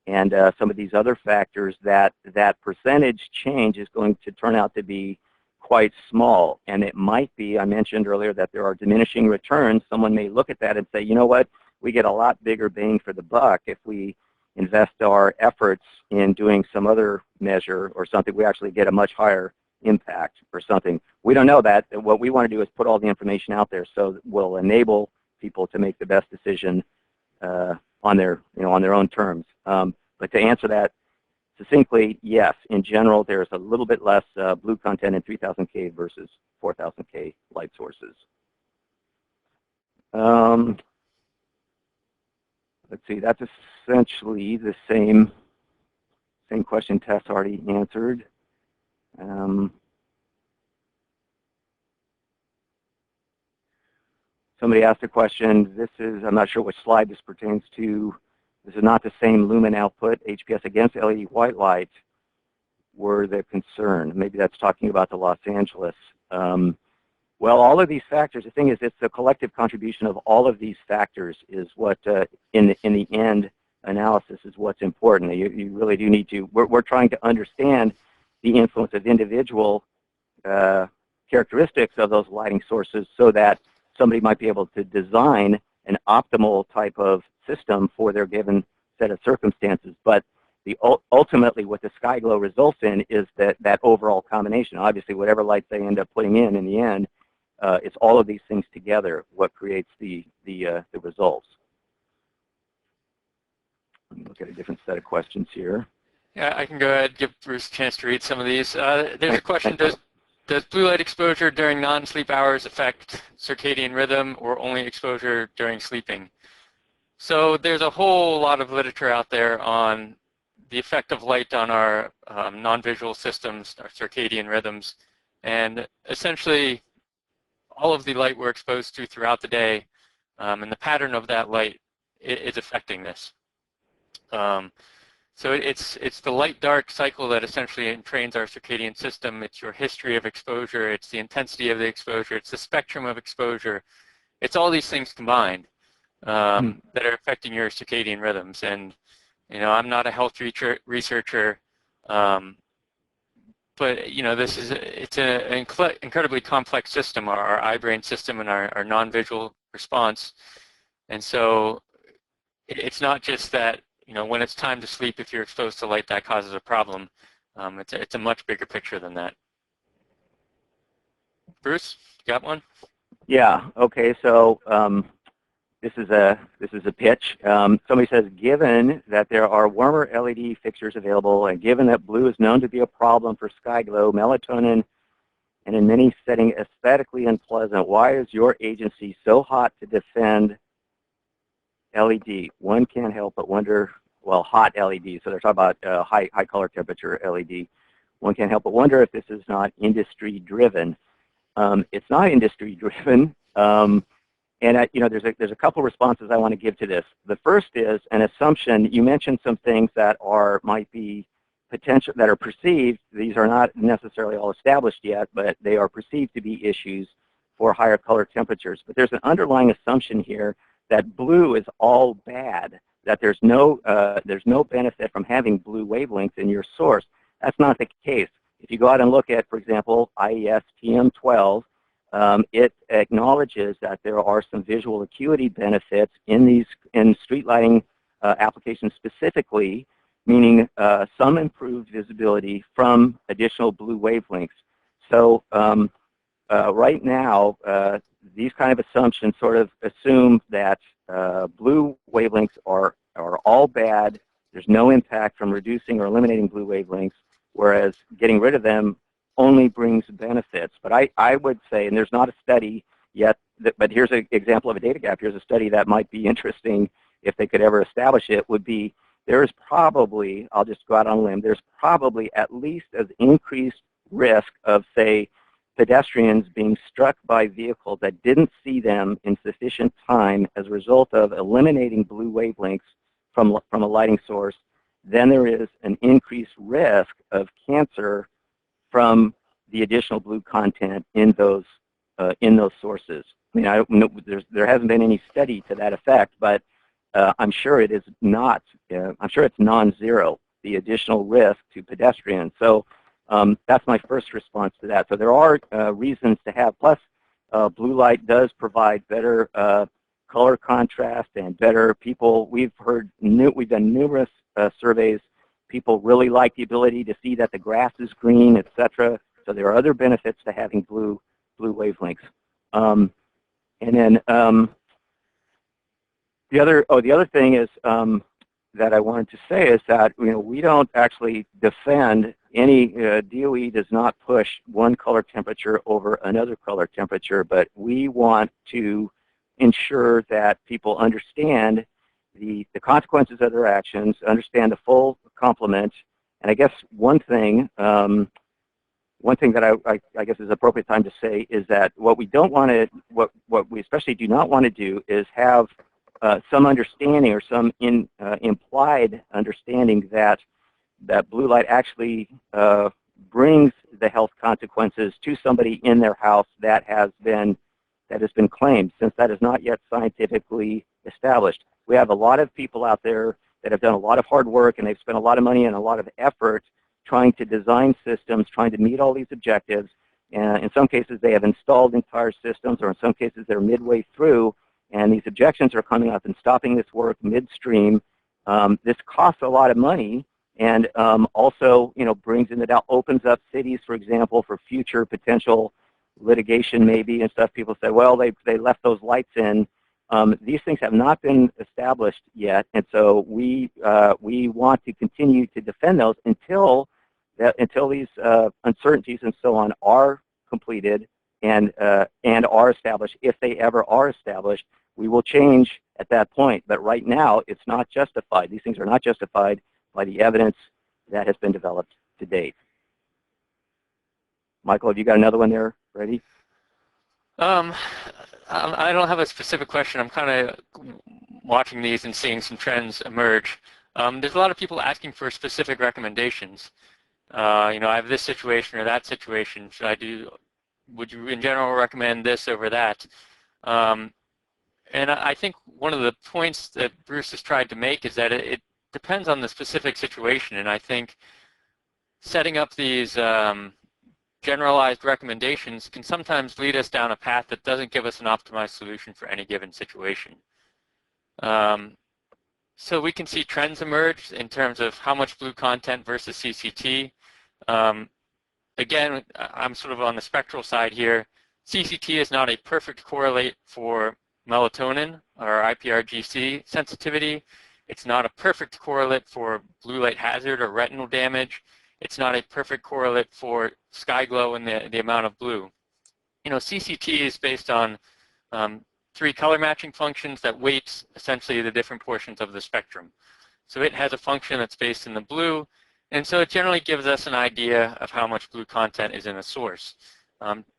and some of these other factors, that percentage change is going to turn out to be quite small. And it might be, I mentioned earlier that there are diminishing returns. Someone may look at that and say, you know what, we get a lot bigger bang for the buck if we invest our efforts in doing some other measure or something. We actually get a much higher impact or something. We don't know that. What we want to do is put all the information out there so we'll enable people to make the best decision on their own terms. But to answer that succinctly, yes, in general, there's a little bit less blue content in 3000K versus 4000K light sources. Let's see, that's essentially the same question Tess already answered. Somebody asked a question. This is, I'm not sure which slide this pertains to. This is not the same lumen output. HPS against LED white light were the concern. Maybe that's talking about the Los Angeles. Well, all of these factors, the thing is, it's the collective contribution of all of these factors is what, in the end analysis, is what's important. You really do need to, we're trying to understand the influence of individual characteristics of those lighting sources so that somebody might be able to design an optimal type of system for their given set of circumstances. But ultimately what the sky glow results in is that overall combination. Obviously, whatever lights they end up putting in the end, it's all of these things together what creates the results. Let me look at a different set of questions here. Yeah, I can go ahead and give Bruce a chance to read some of these. There's a question, does blue light exposure during non-sleep hours affect circadian rhythm or only exposure during sleeping? So there's a whole lot of literature out there on the effect of light on our non-visual systems, our circadian rhythms, and essentially all of the light we're exposed to throughout the day and the pattern of that light is affecting this. So it's the light-dark cycle that essentially entrains our circadian system. It's your history of exposure. It's the intensity of the exposure. It's the spectrum of exposure. It's all these things combined that are affecting your circadian rhythms. And I'm not a health researcher, but it's an incredibly complex system, our eye-brain system and our non-visual response. And so it's not just that when it's time to sleep, if you're exposed to light, that causes a problem. It's a much bigger picture than that. Bruce, you got one? Yeah. Okay. So this is a pitch. Somebody says, given that there are warmer LED fixtures available, and given that blue is known to be a problem for sky glow, melatonin, and in many settings aesthetically unpleasant, why is your agency so hot to defend LED? One can't help but wonder, well, hot LED, so they're talking about high color temperature LED. One can't help but wonder if this is not industry driven. It's not industry driven, and there's a couple responses I want to give to this. The first is an assumption. You mentioned some things that might be potential, that are perceived. These are not necessarily all established yet, but they are perceived to be issues for higher color temperatures. But there's an underlying assumption here that blue is all bad, that there's no benefit from having blue wavelengths in your source. That's not the case. If you go out and look at, for example, IES TM12, it acknowledges that there are some visual acuity benefits in street lighting applications specifically, meaning some improved visibility from additional blue wavelengths. So right now, these kind of assumptions sort of assume that blue wavelengths are all bad. There's no impact from reducing or eliminating blue wavelengths, whereas getting rid of them only brings benefits. But I would say, and there's not a study yet, but here's an example of a data gap. Here's a study that might be interesting if they could ever establish it, would be there is probably, I'll just go out on a limb, there's probably at least an increased risk of, say, pedestrians being struck by vehicles that didn't see them in sufficient time as a result of eliminating blue wavelengths from a lighting source then there is an increased risk of cancer from the additional blue content in those sources. I mean, I don't know, there hasn't been any study to that effect, but I'm sure it is not. I'm sure it's non-zero, the additional risk to pedestrians. So that's my first response to that. So there are reasons to have. Plus, blue light does provide better color contrast and better people. We've done numerous surveys. People really like the ability to see that the grass is green, etc. So there are other benefits to having blue wavelengths. And then the other thing is that I wanted to say is that we don't actually defend any. DOE does not push one color temperature over another color temperature, but we want to ensure that people understand the consequences of their actions, understand the full complement. And I guess one thing that I guess is appropriate time to say is that what we don't want to, what we especially do not want to do is have some understanding or some implied understanding that blue light actually brings the health consequences to somebody in their house that has been claimed, since that is not yet scientifically established. We have a lot of people out there that have done a lot of hard work, and they've spent a lot of money and a lot of effort trying to design systems, trying to meet all these objectives. And in some cases, they have installed entire systems, or in some cases, they're midway through, and these objections are coming up and stopping this work midstream. This costs a lot of money, and also, brings in the doubt, opens up cities, for example, for future potential litigation maybe and stuff. People say, well, they left those lights in. These things have not been established yet, and so we want to continue to defend those until these uncertainties and so on are completed and are established. If they ever are established, we will change at that point. But right now, it's not justified. These things are not justified by the evidence that has been developed to date. Michael, have you got another one there ready? I don't have a specific question. I'm kind of watching these and seeing some trends emerge. There's a lot of people asking for specific recommendations. I have this situation or that situation. Would you in general recommend this over that? And I think one of the points that Bruce has tried to make is that it depends on the specific situation. And I think setting up these generalized recommendations can sometimes lead us down a path that doesn't give us an optimized solution for any given situation. So we can see trends emerge in terms of how much blue content versus CCT. Again, I'm sort of on the spectral side here. CCT is not a perfect correlate for melatonin or IPRGC sensitivity. It's not a perfect correlate for blue light hazard or retinal damage. It's not a perfect correlate for sky glow and the amount of blue. CCT is based on 3 color matching functions that weights essentially the different portions of the spectrum. So it has a function that's based in the blue, and so it generally gives us an idea of how much blue content is in a source.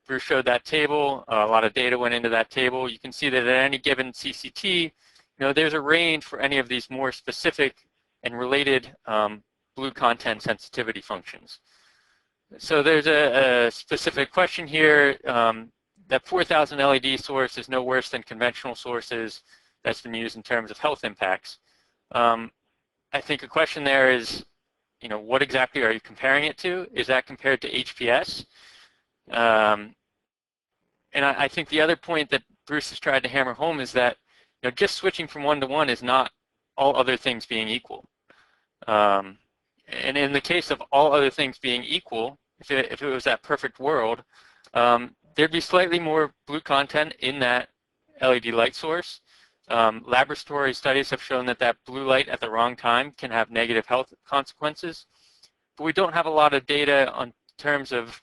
Bruce showed that table. A lot of data went into that table. You can see that at any given CCT, there's a range for any of these more specific and related blue content sensitivity functions. So there's a specific question here. That 4,000 LED source is no worse than conventional sources that's been used in terms of health impacts. I think a question there is, what exactly are you comparing it to? Is that compared to HPS? And I think the other point that Bruce has tried to hammer home is that just switching from 1 to 1 is not all other things being equal. And in the case of all other things being equal, if it was that perfect world, there'd be slightly more blue content in that LED light source. Laboratory studies have shown that blue light at the wrong time can have negative health consequences. But we don't have a lot of data on terms of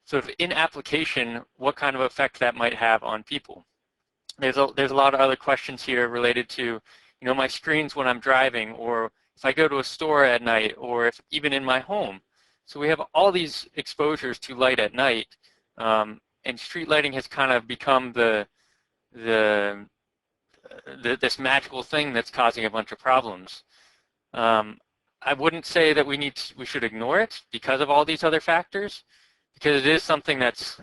sort of in application what kind of effect that might have on people. There's a lot of other questions here related to my screens when I'm driving, or if I go to a store at night, or if even in my home. So we have all these exposures to light at night, and street lighting has kind of become this magical thing that's causing a bunch of problems. I wouldn't say that we should ignore it because of all these other factors, because it is something that's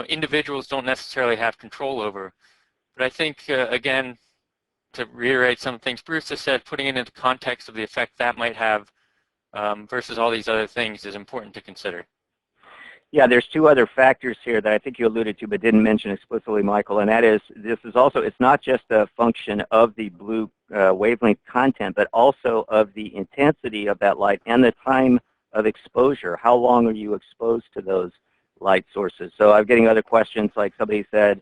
individuals don't necessarily have control over. But I think again, to reiterate some things Bruce has said, putting it into context of the effect that might have versus all these other things is important to consider. Yeah, there's two other factors here that I think you alluded to but didn't mention explicitly, Michael, and that is it's not just a function of the blue wavelength content, but also of the intensity of that light and the time of exposure. How long are you exposed to those light sources? So I'm getting other questions, like somebody said,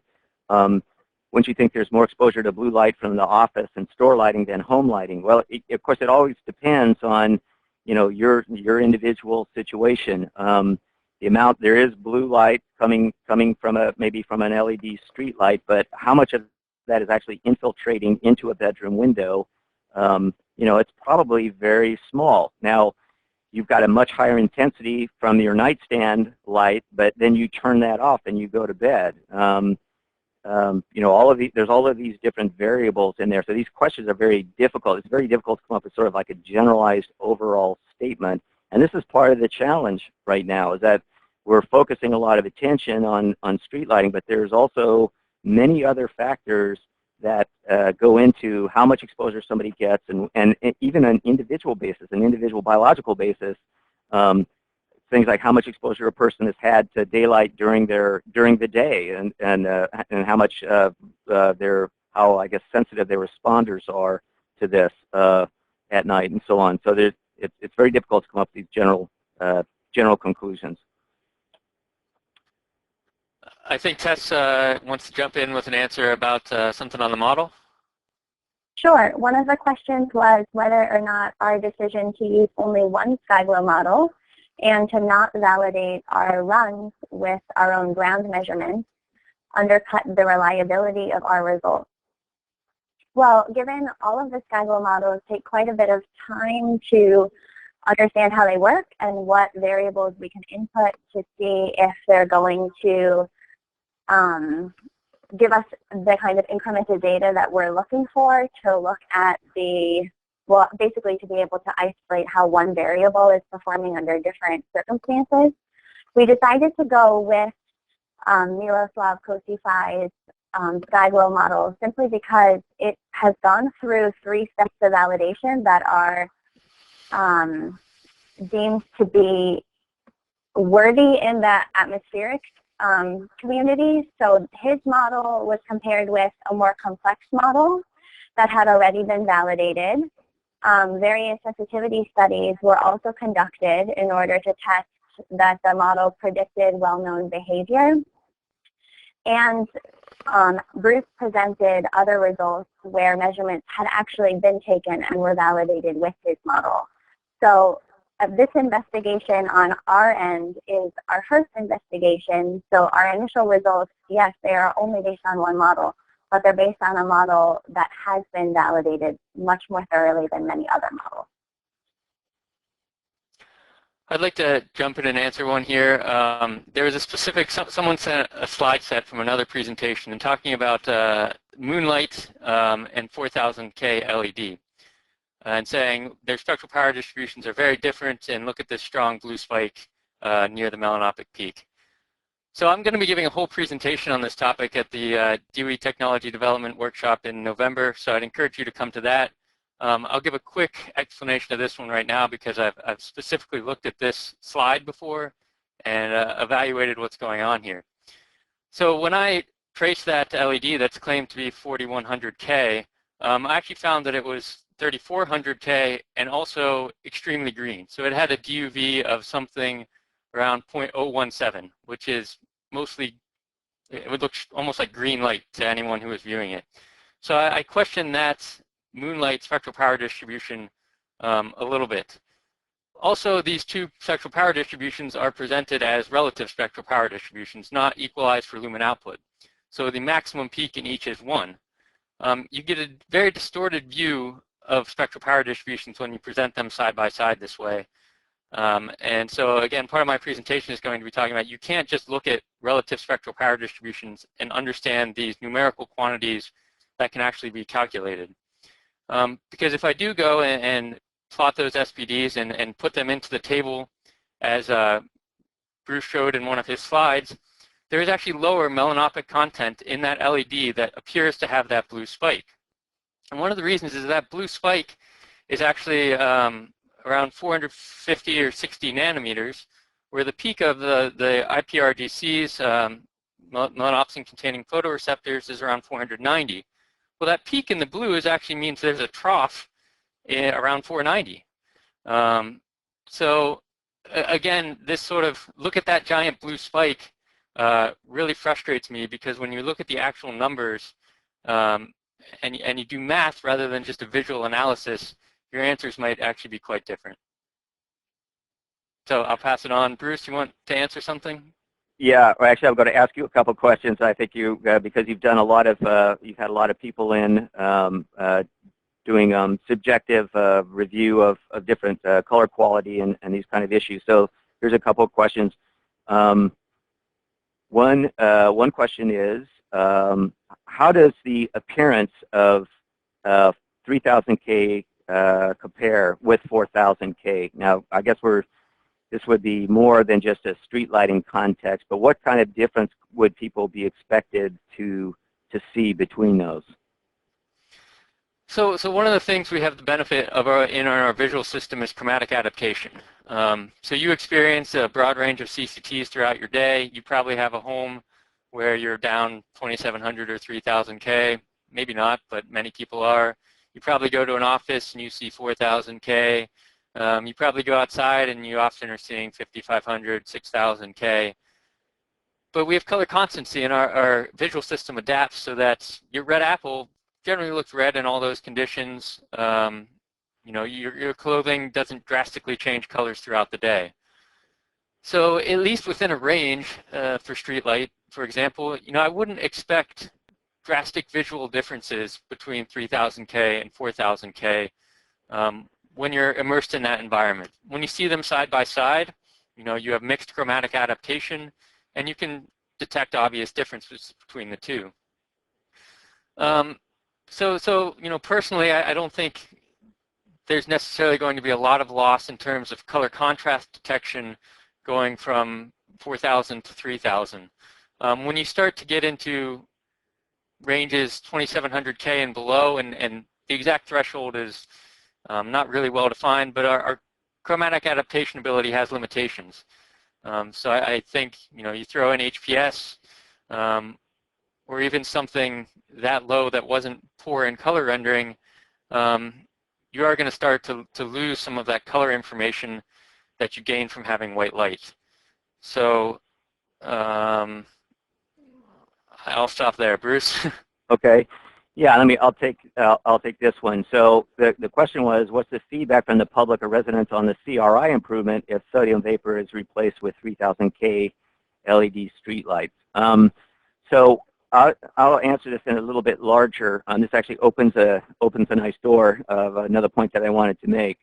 wouldn't you think there's more exposure to blue light from the office and store lighting than home lighting? Well, of course, it always depends on your individual situation. The amount, there is blue light coming from maybe from an LED street light, but how much of that is actually infiltrating into a bedroom window? It's probably very small. Now, you've got a much higher intensity from your nightstand light, but then you turn that off and you go to bed. There's all of these different variables in there. So these questions are very difficult. It's very difficult to come up with sort of like a generalized overall statement. And this is part of the challenge right now, is that we're focusing a lot of attention on street lighting, but there's also many other factors that go into how much exposure somebody gets, and even an individual basis, an individual biological basis. Things like how much exposure a person has had to daylight during the day, and how much how I guess sensitive their responders are to this at night, and so on. So it's very difficult to come up with these general conclusions. I think Tess wants to jump in with an answer about something on the model. Sure. One of the questions was whether or not our decision to use only one SkyGlow model and to not validate our runs with our own ground measurements undercut the reliability of our results. Well, given all of the SkyGlow models take quite a bit of time to understand how they work and what variables we can input to see if they're going to give us the kind of incremental data that we're looking for, to look at basically to be able to isolate how one variable is performing under different circumstances. We decided to go with Miroslav Kosifai's SkyGlow model simply because it has gone through 3 steps of validation that are deemed to be worthy in the atmospheric community. So his model was compared with a more complex model that had already been validated. Various sensitivity studies were also conducted in order to test that the model predicted well-known behavior. And Bruce presented other results where measurements had actually been taken and were validated with his model. So this investigation on our end is our first investigation. So our initial results, yes, they are only based on one model, but they're based on a model that has been validated much more thoroughly than many other models. I'd like to jump in and answer one here. There was a specific, someone sent a slide set from another presentation and talking about moonlight and 4000K LED. And saying their spectral power distributions are very different, and look at this strong blue spike near the melanopic peak. So I'm going to be giving a whole presentation on this topic at the DOE Technology Development Workshop in November, so I'd encourage you to come to that. I'll give a quick explanation of this one right now because I've specifically looked at this slide before and evaluated what's going on here. So when I traced that to LED that's claimed to be 4100K, I actually found that it was 3400K and also extremely green. So it had a DUV of something around 0.017, which is mostly, it would look almost like green light to anyone who was viewing it. So I question that moonlight spectral power distribution a little bit. Also, these two spectral power distributions are presented as relative spectral power distributions, not equalized for lumen output. So the maximum peak in each is 1. You get a very distorted view of spectral power distributions when you present them side by side this way. And so again, part of my presentation is going to be talking about you can't just look at relative spectral power distributions and understand these numerical quantities that can actually be calculated. Because if I do go and plot those SPDs and put them into the table as Bruce showed in one of his slides, there is actually lower melanopic content in that LED that appears to have that blue spike. And one of the reasons is that blue spike is actually around 450 or 60 nanometers, where the peak of the IPRDC's melanopsin-containing photoreceptors is around 490. Well, that peak in the blue actually means there's a trough around 490. So again, this sort of look at that giant blue spike really frustrates me, because when you look at the actual numbers and you do math rather than just a visual analysis, your answers might actually be quite different. So I'll pass it on. Bruce, you want to answer something? Yeah, well, actually, I'm going to ask you a couple questions. I think you, because you've done a lot of, you've had a lot of people in doing subjective review of different color quality and these kind of issues. So here's a couple of questions. One question is, how does the appearance of 3000K compare with 4000K? Now, I guess this would be more than just a street lighting context, but what kind of difference would people be expected to see between those? So one of the things we have the benefit of in our visual system is chromatic adaptation. So you experience a broad range of CCTs throughout your day. You probably have a home where you're down 2700 or 3000K. Maybe not, but many people are. You probably go to an office and you see 4000K. You probably go outside and you often are seeing 5500, 6000K. But we have color constancy, and our visual system adapts so that your red apple generally looks red in all those conditions. You know, your clothing doesn't drastically change colors throughout the day. So at least within a range for street light, for example, you know, I wouldn't expect drastic visual differences between 3000K and 4000K when you're immersed in that environment. When you see them side by side, you know, you have mixed chromatic adaptation, and you can detect obvious differences between the two. So you know, personally, I don't think there's necessarily going to be a lot of loss in terms of color contrast detection going from 4000 to 3000. When you start to get into ranges 2700K and below, and the exact threshold is not really well defined, but our chromatic adaptation ability has limitations. So I think, you know, you throw in HPS or even something that low that wasn't poor in color rendering, you are going to start to lose some of that color information that you gain from having white light. So I'll stop there, Bruce. Okay. Yeah, I'll take this one. So the question was, what's the feedback from the public or residents on the CRI improvement if sodium vapor is replaced with 3000K LED streetlights? So I'll answer this in a little bit larger. This actually opens a nice door of another point that I wanted to make.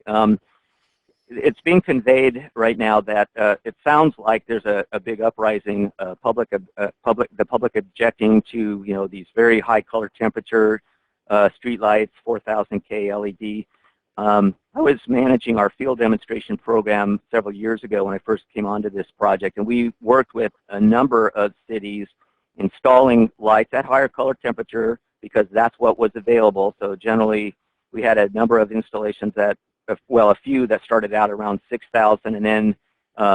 It's being conveyed right now that it sounds like there's a big uprising, the public objecting to, you know, these very high color temperature streetlights, 4000K LED. I was managing our field demonstration program several years ago when I first came onto this project, and we worked with a number of cities installing lights at higher color temperature because that's what was available. So generally, we had a number of installations that, well, a few that started out around 6,000, and then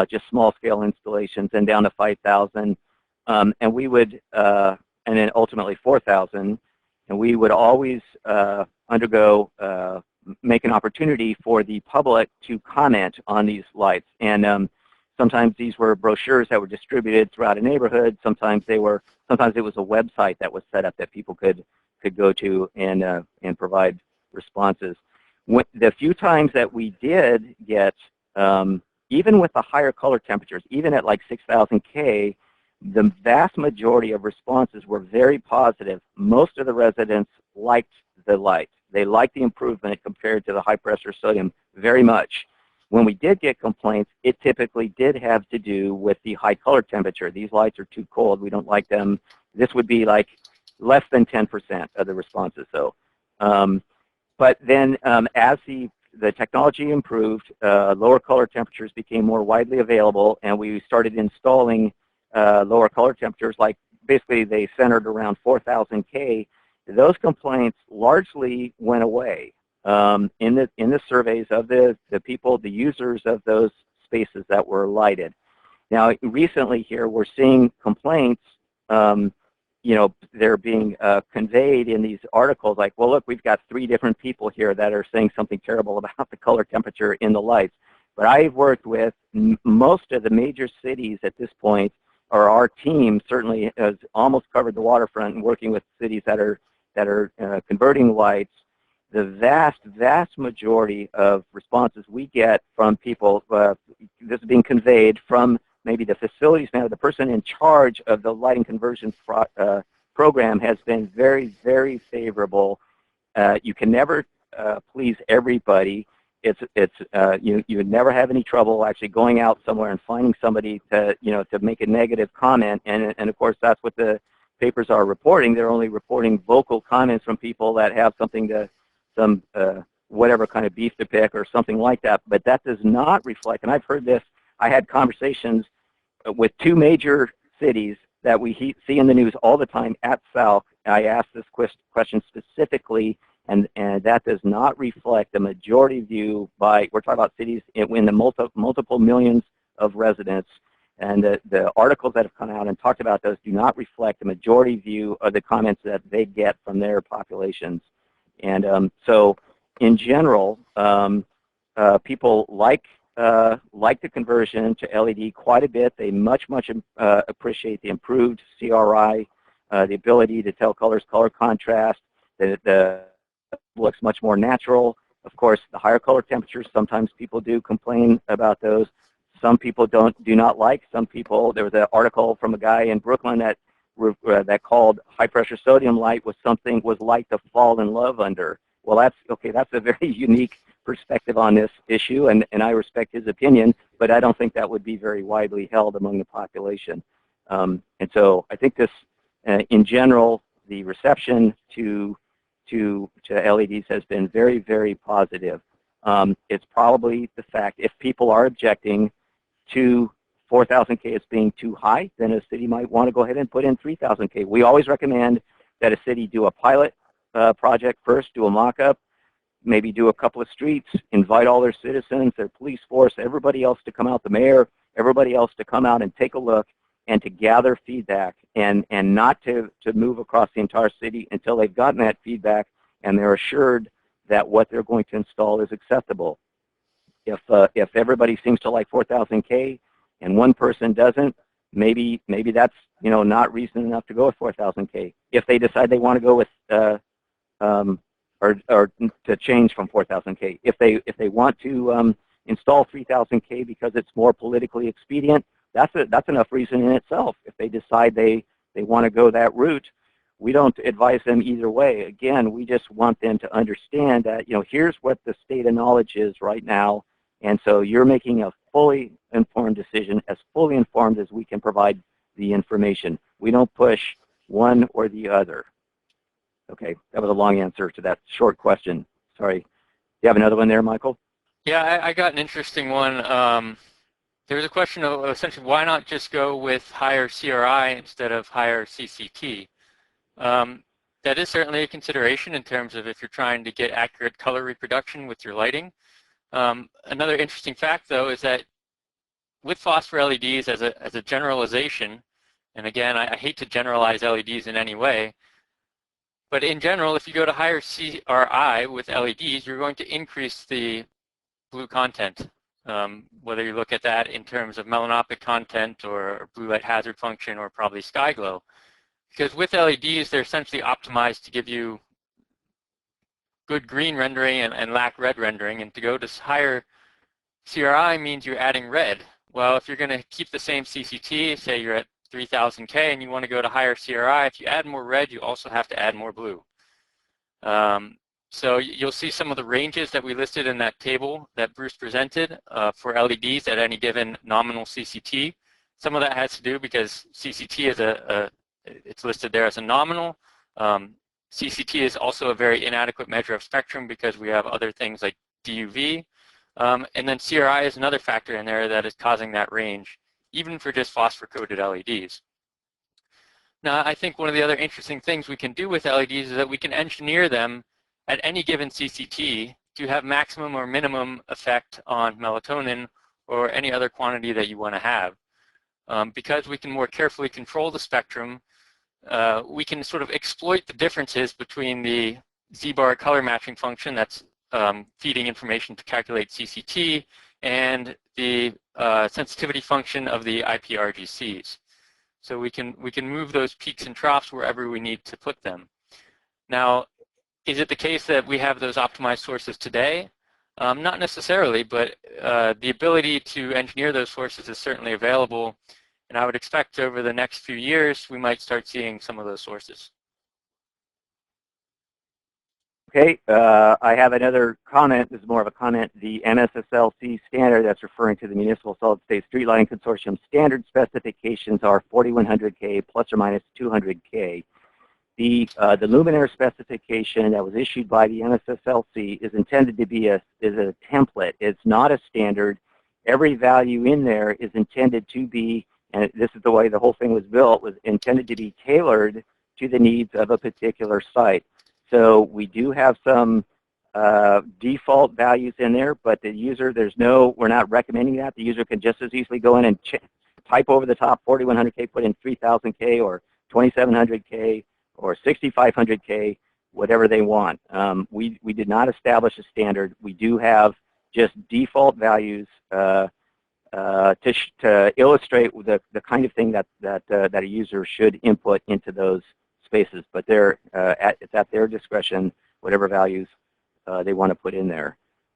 just small-scale installations, and down to 5,000, and we would, and then ultimately 4,000, and we would always make an opportunity for the public to comment on these lights. And sometimes these were brochures that were distributed throughout a neighborhood. Sometimes it was a website that was set up that people could go to and provide responses. The few times that we did get, even with the higher color temperatures, even at like 6,000K, the vast majority of responses were very positive. Most of the residents liked the light. They liked the improvement compared to the high pressure sodium very much. When we did get complaints, it typically did have to do with the high color temperature. These lights are too cold. We don't like them. This would be like less than 10% of the responses. So, but then as the the technology improved, lower color temperatures became more widely available, and we started installing lower color temperatures, like basically they centered around 4,000 K. Those complaints largely went away in the surveys of the people, the users of those spaces that were lighted. Now, recently here, we're seeing complaints, you know, they're being conveyed in these articles like, well, look, we've got 3 different people here that are saying something terrible about the color temperature in the lights. But I've worked with most of the major cities at this point, or our team certainly has almost covered the waterfront and working with cities that are converting lights. The vast majority of responses we get from people, this is being conveyed from maybe the facilities manager, the person in charge of the lighting conversion program, has been very, very favorable. You can never please everybody. You would never have any trouble actually going out somewhere and finding somebody to make a negative comment. And of course, that's what the papers are reporting. They're only reporting vocal comments from people that have something to whatever kind of beef to pick or something like that. But that does not reflect. And I've heard this. I had conversations with 2 major cities that we see in the news all the time at South. I asked this question specifically, and that does not reflect the majority view by, we're talking about cities in the multiple millions of residents, and the articles that have come out and talked about those do not reflect the majority view of the comments that they get from their populations. And so in general, people like the conversion to LED quite a bit. They much appreciate the improved CRI, the ability to tell colors, color contrast. The looks much more natural. Of course, the higher color temperatures, sometimes people do complain about those. Some people do not like. Some people, there was an article from a guy in Brooklyn that called high pressure sodium light was light to fall in love under. Well, that's a very unique perspective on this issue, and I respect his opinion, but I don't think that would be very widely held among the population. And so I think this, in general, the reception to LEDs has been very, very positive. It's probably the fact, if people are objecting to 4,000 K as being too high, then a city might want to go ahead and put in 3,000 K. We always recommend that a city do a pilot project first, do a mock-up, maybe do a couple of streets, invite all their citizens, their police force, everybody else to come out, the mayor, everybody else to come out and take a look and to gather feedback, and not to move across the entire city until they've gotten that feedback and they're assured that what they're going to install is acceptable. If everybody seems to like 4,000 K and one person doesn't, maybe that's not reason enough to go with 4,000 K. If they decide they want to go with or to change from 4,000 K, if they want to install 3,000 K because it's more politically expedient, that's enough reason in itself. If they decide they want to go that route, we don't advise them either way. Again, we just want them to understand that here's what the state of knowledge is right now, and so you're making a fully informed decision, as fully informed as we can provide the information. We don't push one or the other. Okay, that was a long answer to that short question. Sorry. You have another one there, Michael? Yeah, I got an interesting one. There was a question of essentially why not just go with higher CRI instead of higher CCT? That is certainly a consideration in terms of if you're trying to get accurate color reproduction with your lighting. Another interesting fact, though, is that with phosphor LEDs as a generalization, and again, I hate to generalize LEDs in any way, but in general, if you go to higher CRI with LEDs, you're going to increase the blue content, whether you look at that in terms of melanopic content or blue light hazard function or probably sky glow. Because with LEDs, they're essentially optimized to give you good green rendering and lack red rendering, and to go to higher CRI means you're adding red. Well, if you're going to keep the same CCT, say you're at 3,000 K and you want to go to higher CRI, if you add more red, you also have to add more blue. So you'll see some of the ranges that we listed in that table that Bruce presented for LEDs at any given nominal CCT. Some of that has to do because CCT is it's listed there as a nominal. CCT is also a very inadequate measure of spectrum because we have other things like DUV. And then CRI is another factor in there that is causing that range, even for just phosphor-coated LEDs. Now, I think one of the other interesting things we can do with LEDs is that we can engineer them at any given CCT to have maximum or minimum effect on melatonin or any other quantity that you want to have. Because we can more carefully control the spectrum, we can sort of exploit the differences between the Z-bar color matching function that's feeding information to calculate CCT and the sensitivity function of the IPRGCs. So we can move those peaks and troughs wherever we need to put them. Now, is it the case that we have those optimized sources today? Not necessarily, but the ability to engineer those sources is certainly available, and I would expect over the next few years we might start seeing some of those sources. Okay, I have another comment. This is more of a comment. The MSSLC standard that's referring to the Municipal Solid State Street Lighting Consortium standard specifications are 4100K plus or minus 200K. The luminaire specification that was issued by the MSSLC is intended to be a template. It's not a standard. Every value in there is intended to be, and this is the way the whole thing was built, was intended to be tailored to the needs of a particular site. So we do have some default values in there, but the user, we're not recommending that. The user can just as easily go in and type over the top 4100K, put in 3000K or 2700K or 6500K, whatever they want. We did not establish a standard. We do have just default values to illustrate the kind of thing that a user should input into those spaces, but it's at their discretion, whatever values they want to put in there.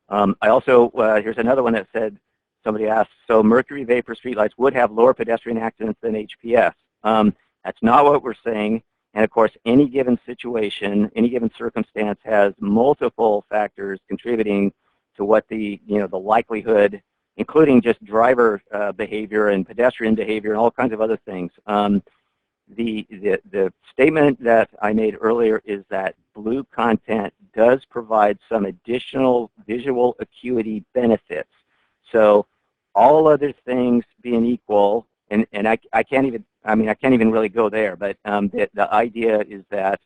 I also, here's another one that said, somebody asked, so mercury vapor streetlights would have lower pedestrian accidents than HPS. That's not what we're saying, and of course, any given situation, any given circumstance has multiple factors contributing to what the likelihood, including just driver behavior and pedestrian behavior and all kinds of other things. The statement that I made earlier is that blue content does provide some additional visual acuity benefits. So all other things being equal, and I can't even really go there, but the idea is that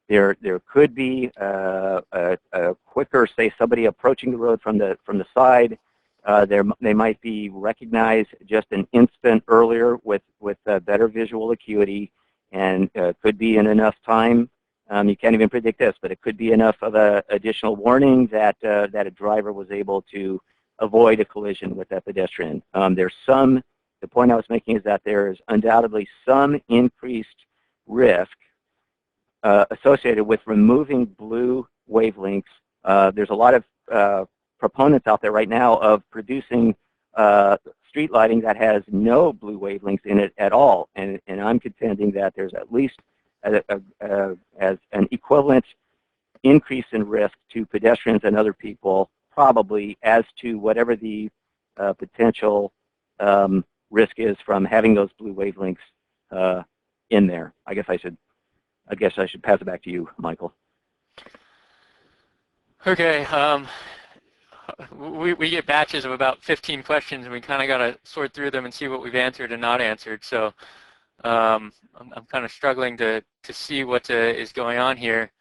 there could be a quicker, say, somebody approaching the road from the side. They might be recognized just an instant earlier with better visual acuity, and could be in enough time. You can't even predict this, but it could be enough of an additional warning that a driver was able to avoid a collision with that pedestrian. The point I was making is that there is undoubtedly some increased risk associated with removing blue wavelengths. There's a lot of proponents out there right now of producing street lighting that has no blue wavelengths in it at all, and I'm contending that there's at least as an equivalent increase in risk to pedestrians and other people, probably, as to whatever the potential risk is from having those blue wavelengths in there. I guess I should pass it back to you, Michael. Okay. We get batches of about 15 questions, and we kind of got to sort through them and see what we've answered and not answered. So I'm kind of struggling to see what is going on here.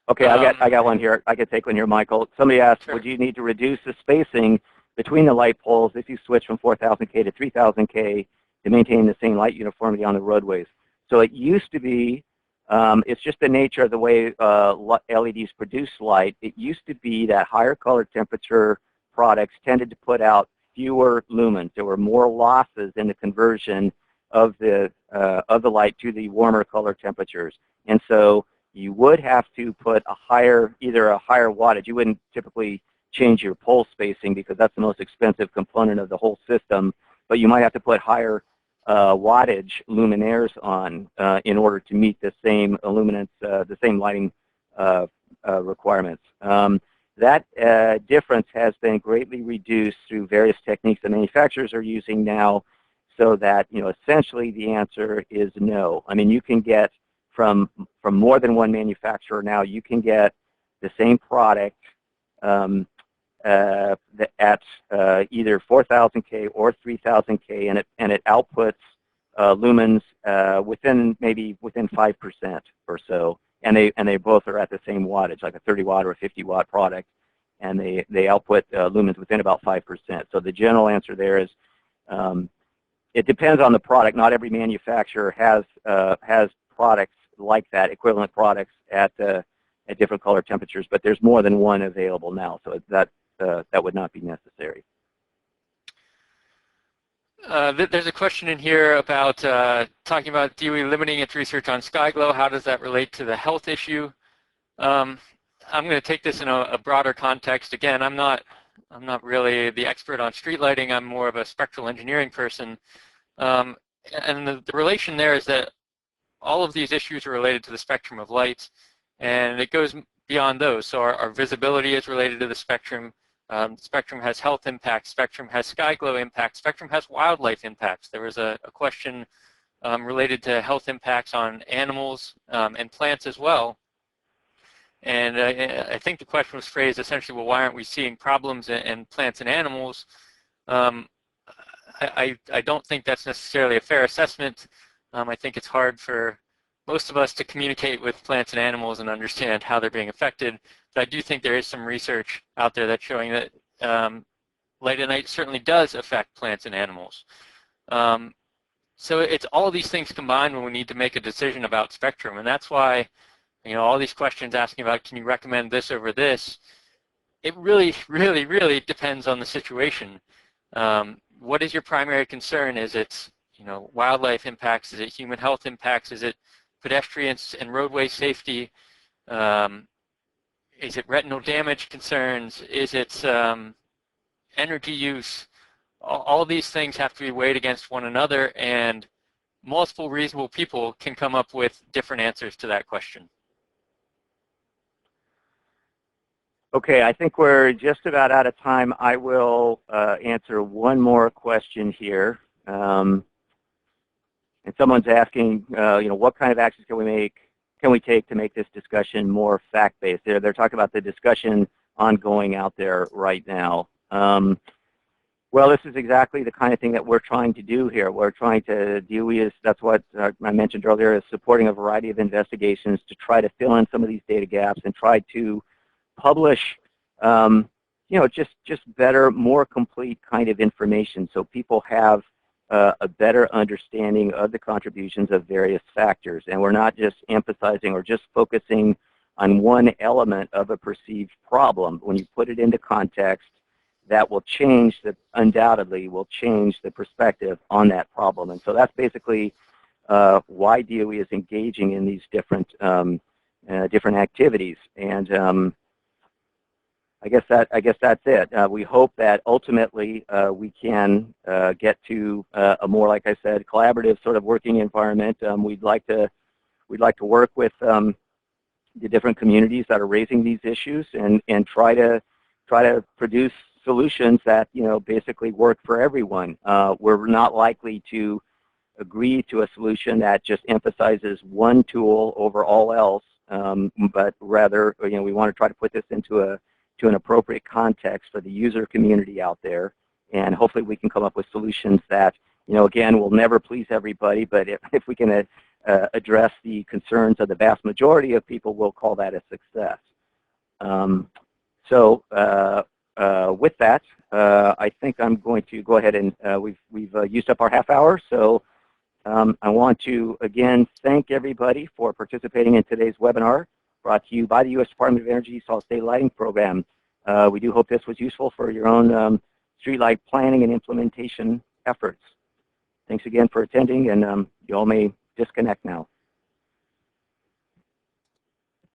Okay, I got one here. I can take one here, Michael. Somebody asked, sure, would you need to reduce the spacing between the light poles if you switch from 4000K to 3000K to maintain the same light uniformity on the roadways? So it used to be, it's just the nature of the way LEDs produce light. It used to be that higher color temperature products tended to put out fewer lumens. There were more losses in the conversion of the light to the warmer color temperatures, and so you would have to put either a higher wattage. You wouldn't typically change your pole spacing because that's the most expensive component of the whole system, but you might have to put higher wattage luminaires on in order to meet the same illuminance, the same lighting requirements. That difference has been greatly reduced through various techniques the manufacturers are using now, so that essentially the answer is no. I mean, you can get from more than one manufacturer now. You can get the same product at either 4,000K or 3,000K, and it outputs lumens within 5% or so, and they both are at the same wattage, like a 30 watt or a 50 watt product, and they output lumens within about 5%. So the general answer there is it depends on the product. Not every manufacturer has products like that, equivalent products at different color temperatures, but there's more than one available now, so that would not be necessary. There's a question in here about talking about DOE limiting its research on sky glow. How does that relate to the health issue? I'm going to take this in a broader context. Again, I'm not really the expert on street lighting. I'm more of a spectral engineering person. And the relation there is that all of these issues are related to the spectrum of light, and it goes beyond those. So our visibility is related to the spectrum. Spectrum has health impacts. Spectrum has sky glow impacts. Spectrum has wildlife impacts. There was a question related to health impacts on animals and plants as well. And I think the question was phrased essentially, well, why aren't we seeing problems in plants and animals? I don't think that's necessarily a fair assessment. I think it's hard for most of us to communicate with plants and animals and understand how they're being affected. But I do think there is some research out there that's showing that light at night certainly does affect plants and animals. So it's all these things combined when we need to make a decision about spectrum, and that's why, you know, all these questions asking about, can you recommend this over this? It really, really, really depends on the situation. What is your primary concern? Is it, you know, wildlife impacts? Is it human health impacts? Is it pedestrians and roadway safety? Is it retinal damage concerns? Is it energy use? All these things have to be weighed against one another, and multiple reasonable people can come up with different answers to that question. Okay, I think we're just about out of time. I will answer one more question here. And someone's asking, you know, what kind of actions can we take to make this discussion more fact-based? They're talking about the discussion ongoing out there right now. Well, this is exactly the kind of thing that we're trying to do here. We're trying to that's what I mentioned earlier, is supporting a variety of investigations to try to fill in some of these data gaps and try to publish, you know, just better, more complete kind of information so people have a better understanding of the contributions of various factors. And we're not just emphasizing or just focusing on one element of a perceived problem. When you put it into context, that will change, undoubtedly will change the perspective on that problem. And so that's basically why DOE is engaging in these different activities. And I guess that's it. We hope that ultimately we can get to a more, like I said, collaborative sort of working environment. We'd like to work with the different communities that are raising these issues and try to produce solutions that, you know, basically work for everyone. We're not likely to agree to a solution that just emphasizes one tool over all else, but rather, you know, we want to try to put this into an appropriate context for the user community out there, and hopefully we can come up with solutions that, you know, again, will never please everybody, but if we can address the concerns of the vast majority of people, we'll call that a success. With that, I think I'm going to go ahead and we've used up our half hour, so I want to again thank everybody for participating in today's webinar, brought to you by the U.S. Department of Energy Solid State Lighting Program. We do hope this was useful for your own streetlight planning and implementation efforts. Thanks again for attending, and you all may disconnect now.